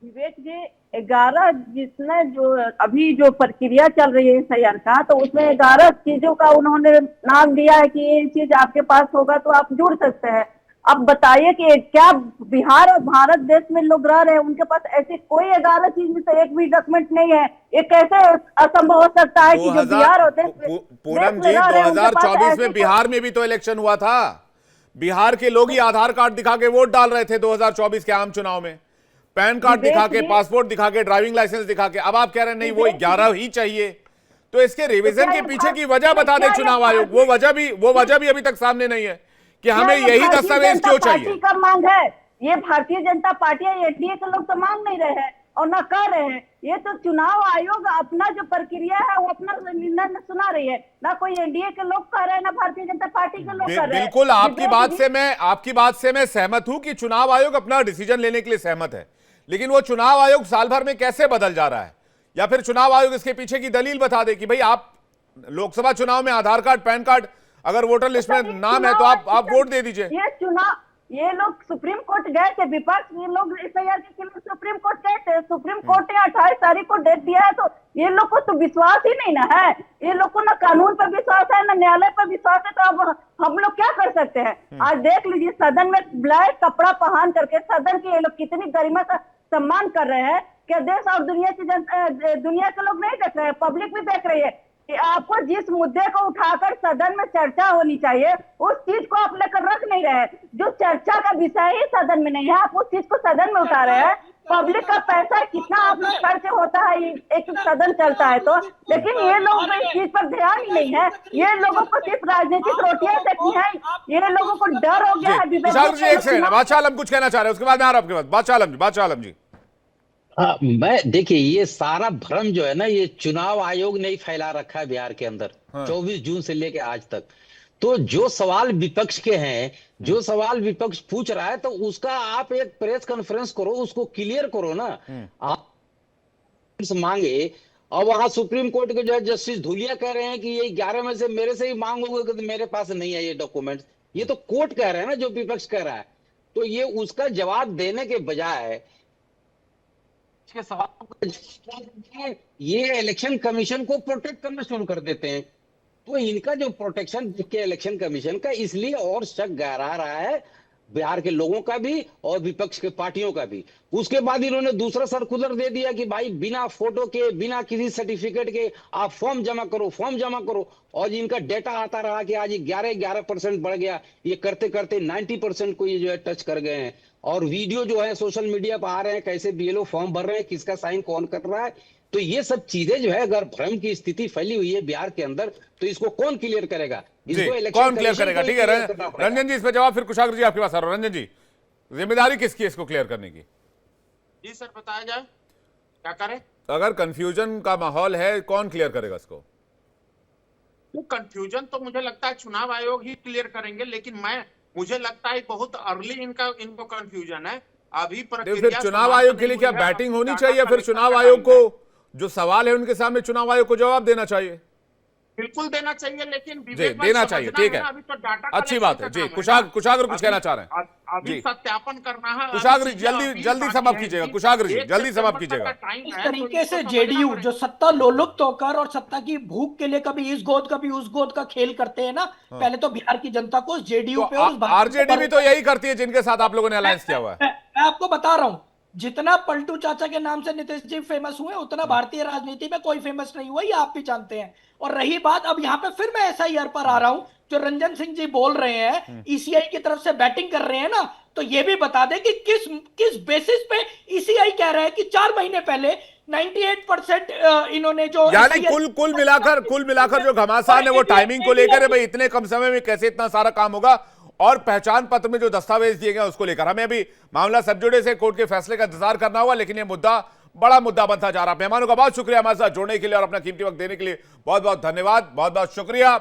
विवेक जी, 11 जिसमें जो अभी जो प्रक्रिया चल रही है SIR का, तो उसमें 11 चीजों का उन्होंने नाम दिया है कि ये चीज आपके पास होगा तो आप जुड़ सकते हैं। अब बताइए कि क्या बिहार और भारत देश में लोग रह रहे हैं, उनके पास ऐसे कोई 11 चीज में से एक भी डॉक्यूमेंट नहीं है? ये कैसे असंभव हो सकता है कि जो बिहार होते पूनम जी, 2024 में बिहार में भी तो इलेक्शन हुआ था। बिहार के लोग ही आधार कार्ड दिखा के वोट डाल रहे थे 2024 के आम चुनाव में, पैन कार्ड दिखा के, पासपोर्ट दिखा के, ड्राइविंग लाइसेंस दिखा के। अब आप कह रहे हैं नहीं, वो 11 ही चाहिए। तो इसके रिवीजन के पीछे की वजह बता दे चुनाव आयोग। वो वजह भी अभी तक सामने नहीं है कि हमें यही दस्तावेज क्यों चाहिए। का मांग है, ये भारतीय जनता पार्टी या एनडीए के लोग तो मांग नहीं रहे हैं और ना कर रहे हैं। ये तो चुनाव आयोग अपना जो प्रक्रिया है वो अपना निर्णय सुना रही है, ना कोई एनडीए के लोग कर रहे हैं, ना भारतीय जनता पार्टी के लोग कर रहे हैं। बिल्कुल, आपकी बात से मैं सहमत हूं कि चुनाव आयोग अपना डिसीजन लेने के लिए सहमत है, लेकिन वो चुनाव आयोग साल भर में कैसे बदल जा रहा है? या फिर चुनाव आयोग इसके पीछे की दलील बता दे कि भाई आप लोकसभा चुनाव में आधार कार्ड, पैन कार्ड अगर वोटर लिस्ट में नाम है तो आप वोट दे दीजिए। ये लोग सुप्रीम कोर्ट गए थे, विपक्ष ये लोग SIR के खिलाफ सुप्रीम कोर्ट गए थे। सुप्रीम कोर्ट ने 28 तारीख को डेट दिया है, तो ये लोग को तो विश्वास ही नहीं ना है। ये लोग को ना कानून पर विश्वास है, ना न्यायालय पर विश्वास है, तो अब हम लोग क्या कर सकते हैं? आज देख लीजिए, सदन में ब्लैक कपड़ा पहन करके सदन की ये लोग कितनी गरिमा का सम्मान कर रहे हैं। क्या देश और दुनिया के लोग नहीं देख रहे हैं? पब्लिक भी देख रही है कि आपको जिस मुद्दे को उठाकर सदन में चर्चा होनी चाहिए उस चीज को आप लेकर रख नहीं रहे। जो चर्चा का विषय ही सदन में नहीं है, आप उस चीज को सदन में उठा रहे हैं। पब्लिक का पैसा कितना आप लोग खर्च होता है एक सदन चलता है तो, लेकिन ये लोगों को इस चीज पर ध्यान ही नहीं है। ये लोगों को सिर्फ राजनीतिक रोटियां देखनी है, ये लोगों को डर हो गया है। एक सेकंड, बादशाह आलम कुछ कहना चाह रहे हैं, उसके बाद मैं आ रहा हूं आपके पास। बादशाह आलम जी। मैं देखिए, ये सारा भ्रम जो है ना, ये चुनाव आयोग ने ही फैला रखा है बिहार के अंदर। 24 जून से लेके आज तक तो जो सवाल विपक्ष के हैं, जो सवाल विपक्ष पूछ रहा है, तो उसका आप एक प्रेस कॉन्फ्रेंस करो, उसको क्लियर करो ना। आप मांगे और वहां सुप्रीम कोर्ट के जो है जस्टिस धुलिया कह रहे हैं कि ये 11 में से मेरे से ही मांगोगे तो मेरे पास नहीं है ये डॉक्यूमेंट। ये तो कोर्ट कह रहे हैं ना, जो विपक्ष कह रहा है। तो ये उसका जवाब देने के बजाय के सवाल ये इलेक्शन कमीशन को प्रोटेक्ट करना शुरू कर देते हैं। तो इनका जो प्रोटेक्शन के इलेक्शन कमीशन का, इसलिए और शक गहरा रहा है बिहार के लोगों का भी और विपक्ष के पार्टियों का भी। उसके बाद इन्होंने दूसरा सर्कुलर दे दिया कि भाई बिना फोटो के, बिना किसी सर्टिफिकेट के आप फॉर्म जमा करो। और इनका डेटा आता रहा कि आज 11% बढ़ गया। ये करते करते 90% को ये जो है टच कर गए हैं। और वीडियो जो है सोशल मीडिया पर आ रहे हैं, कैसे BLO फॉर्म भर रहे हैं, किसका साइन कौन कर रहा है। तो ये सब चीजें जो है, अगर भ्रम की स्थिति फैली हुई है बिहार के अंदर, तो इसको कौन क्लियर करेगा? इसको कौन क्लियर करेगा? ठीक है, रंजन जी इस पे जवाब, फिर कुशाग्र जी आपके पास आ रहा हूं। रंजन जी, जिम्मेदारी किसकी है इसको क्लियर करने की? जी सर, बताया जाए क्या करें? अगर कंफ्यूजन का माहौल है, कौन क्लियर करेगा इसको? तो कंफ्यूजन तो मुझे लगता है चुनाव आयोग ही क्लियर करेंगे, लेकिन मुझे लगता है बहुत अर्ली इनको कंफ्यूजन है अभी। फिर चुनाव आयोग के लिए क्या बैटिंग होनी चाहिए? फिर चुनाव आयोग को जो सवाल है उनके सामने चुनाव आयोग को जवाब देना चाहिए। बिल्कुल देना चाहिए, लेकिन देना चाहिए, ठीक है, अभी तो डाटा अच्छी बात है जी। कुशाग्र कुछ कहना चाह रहे हैं? अभी सत्यापन करना है। कुशाग्र जल्दी समाप्त कीजिएगा। कुशाग्र जी जल्दी समाप्त कीजिएगा। इस तरीके से जेडीयू जो सत्ता लोलुप्त होकर और सत्ता की भूख के लिए कभी इस गोद कभी उस गोद का खेल करते हैं ना, पहले तो बिहार की जनता को जेडीयू पे और आरजेडी भी तो यही करती है, जिनके साथ आप लोगों ने अलायंस किया हुआ है। मैं आपको बता रहा हूं, जितना पलटू चाचा के नाम से नीतीश जी फेमस हुए, उतना भारतीय राजनीति में कोई फेमस नहीं हुआ, ये आप भी जानते हैं। और रही बात, अब यहाँ पे फिर मैं SIR पर आ रहा हूं, जो रंजन सिंह जी बोल रहे हैं ECI की तरफ से बैटिंग कर रहे हैं ना, तो ये भी बता दें कि किस बेसिस पे ECI कह रहे हैं कि 4 महीने पहले 98% इन्होंने जो यानी कुल मिलाकर जो घमासान है वो टाइमिंग को लेकर है, भाई इतने कम समय में कैसे इतना सारा काम होगा, और पहचान पत्र में जो दस्तावेज दिए गए उसको लेकर हमें अभी मामला सब जुड़े से कोर्ट के फैसले का इंतजार करना होगा, लेकिन ये मुद्दा बड़ा मुद्दा बनता जा रहा है। मेहमानों का बहुत शुक्रिया हमारे साथ जुड़ने के लिए और अपना कीमती वक्त देने के लिए बहुत बहुत धन्यवाद, बहुत बहुत शुक्रिया।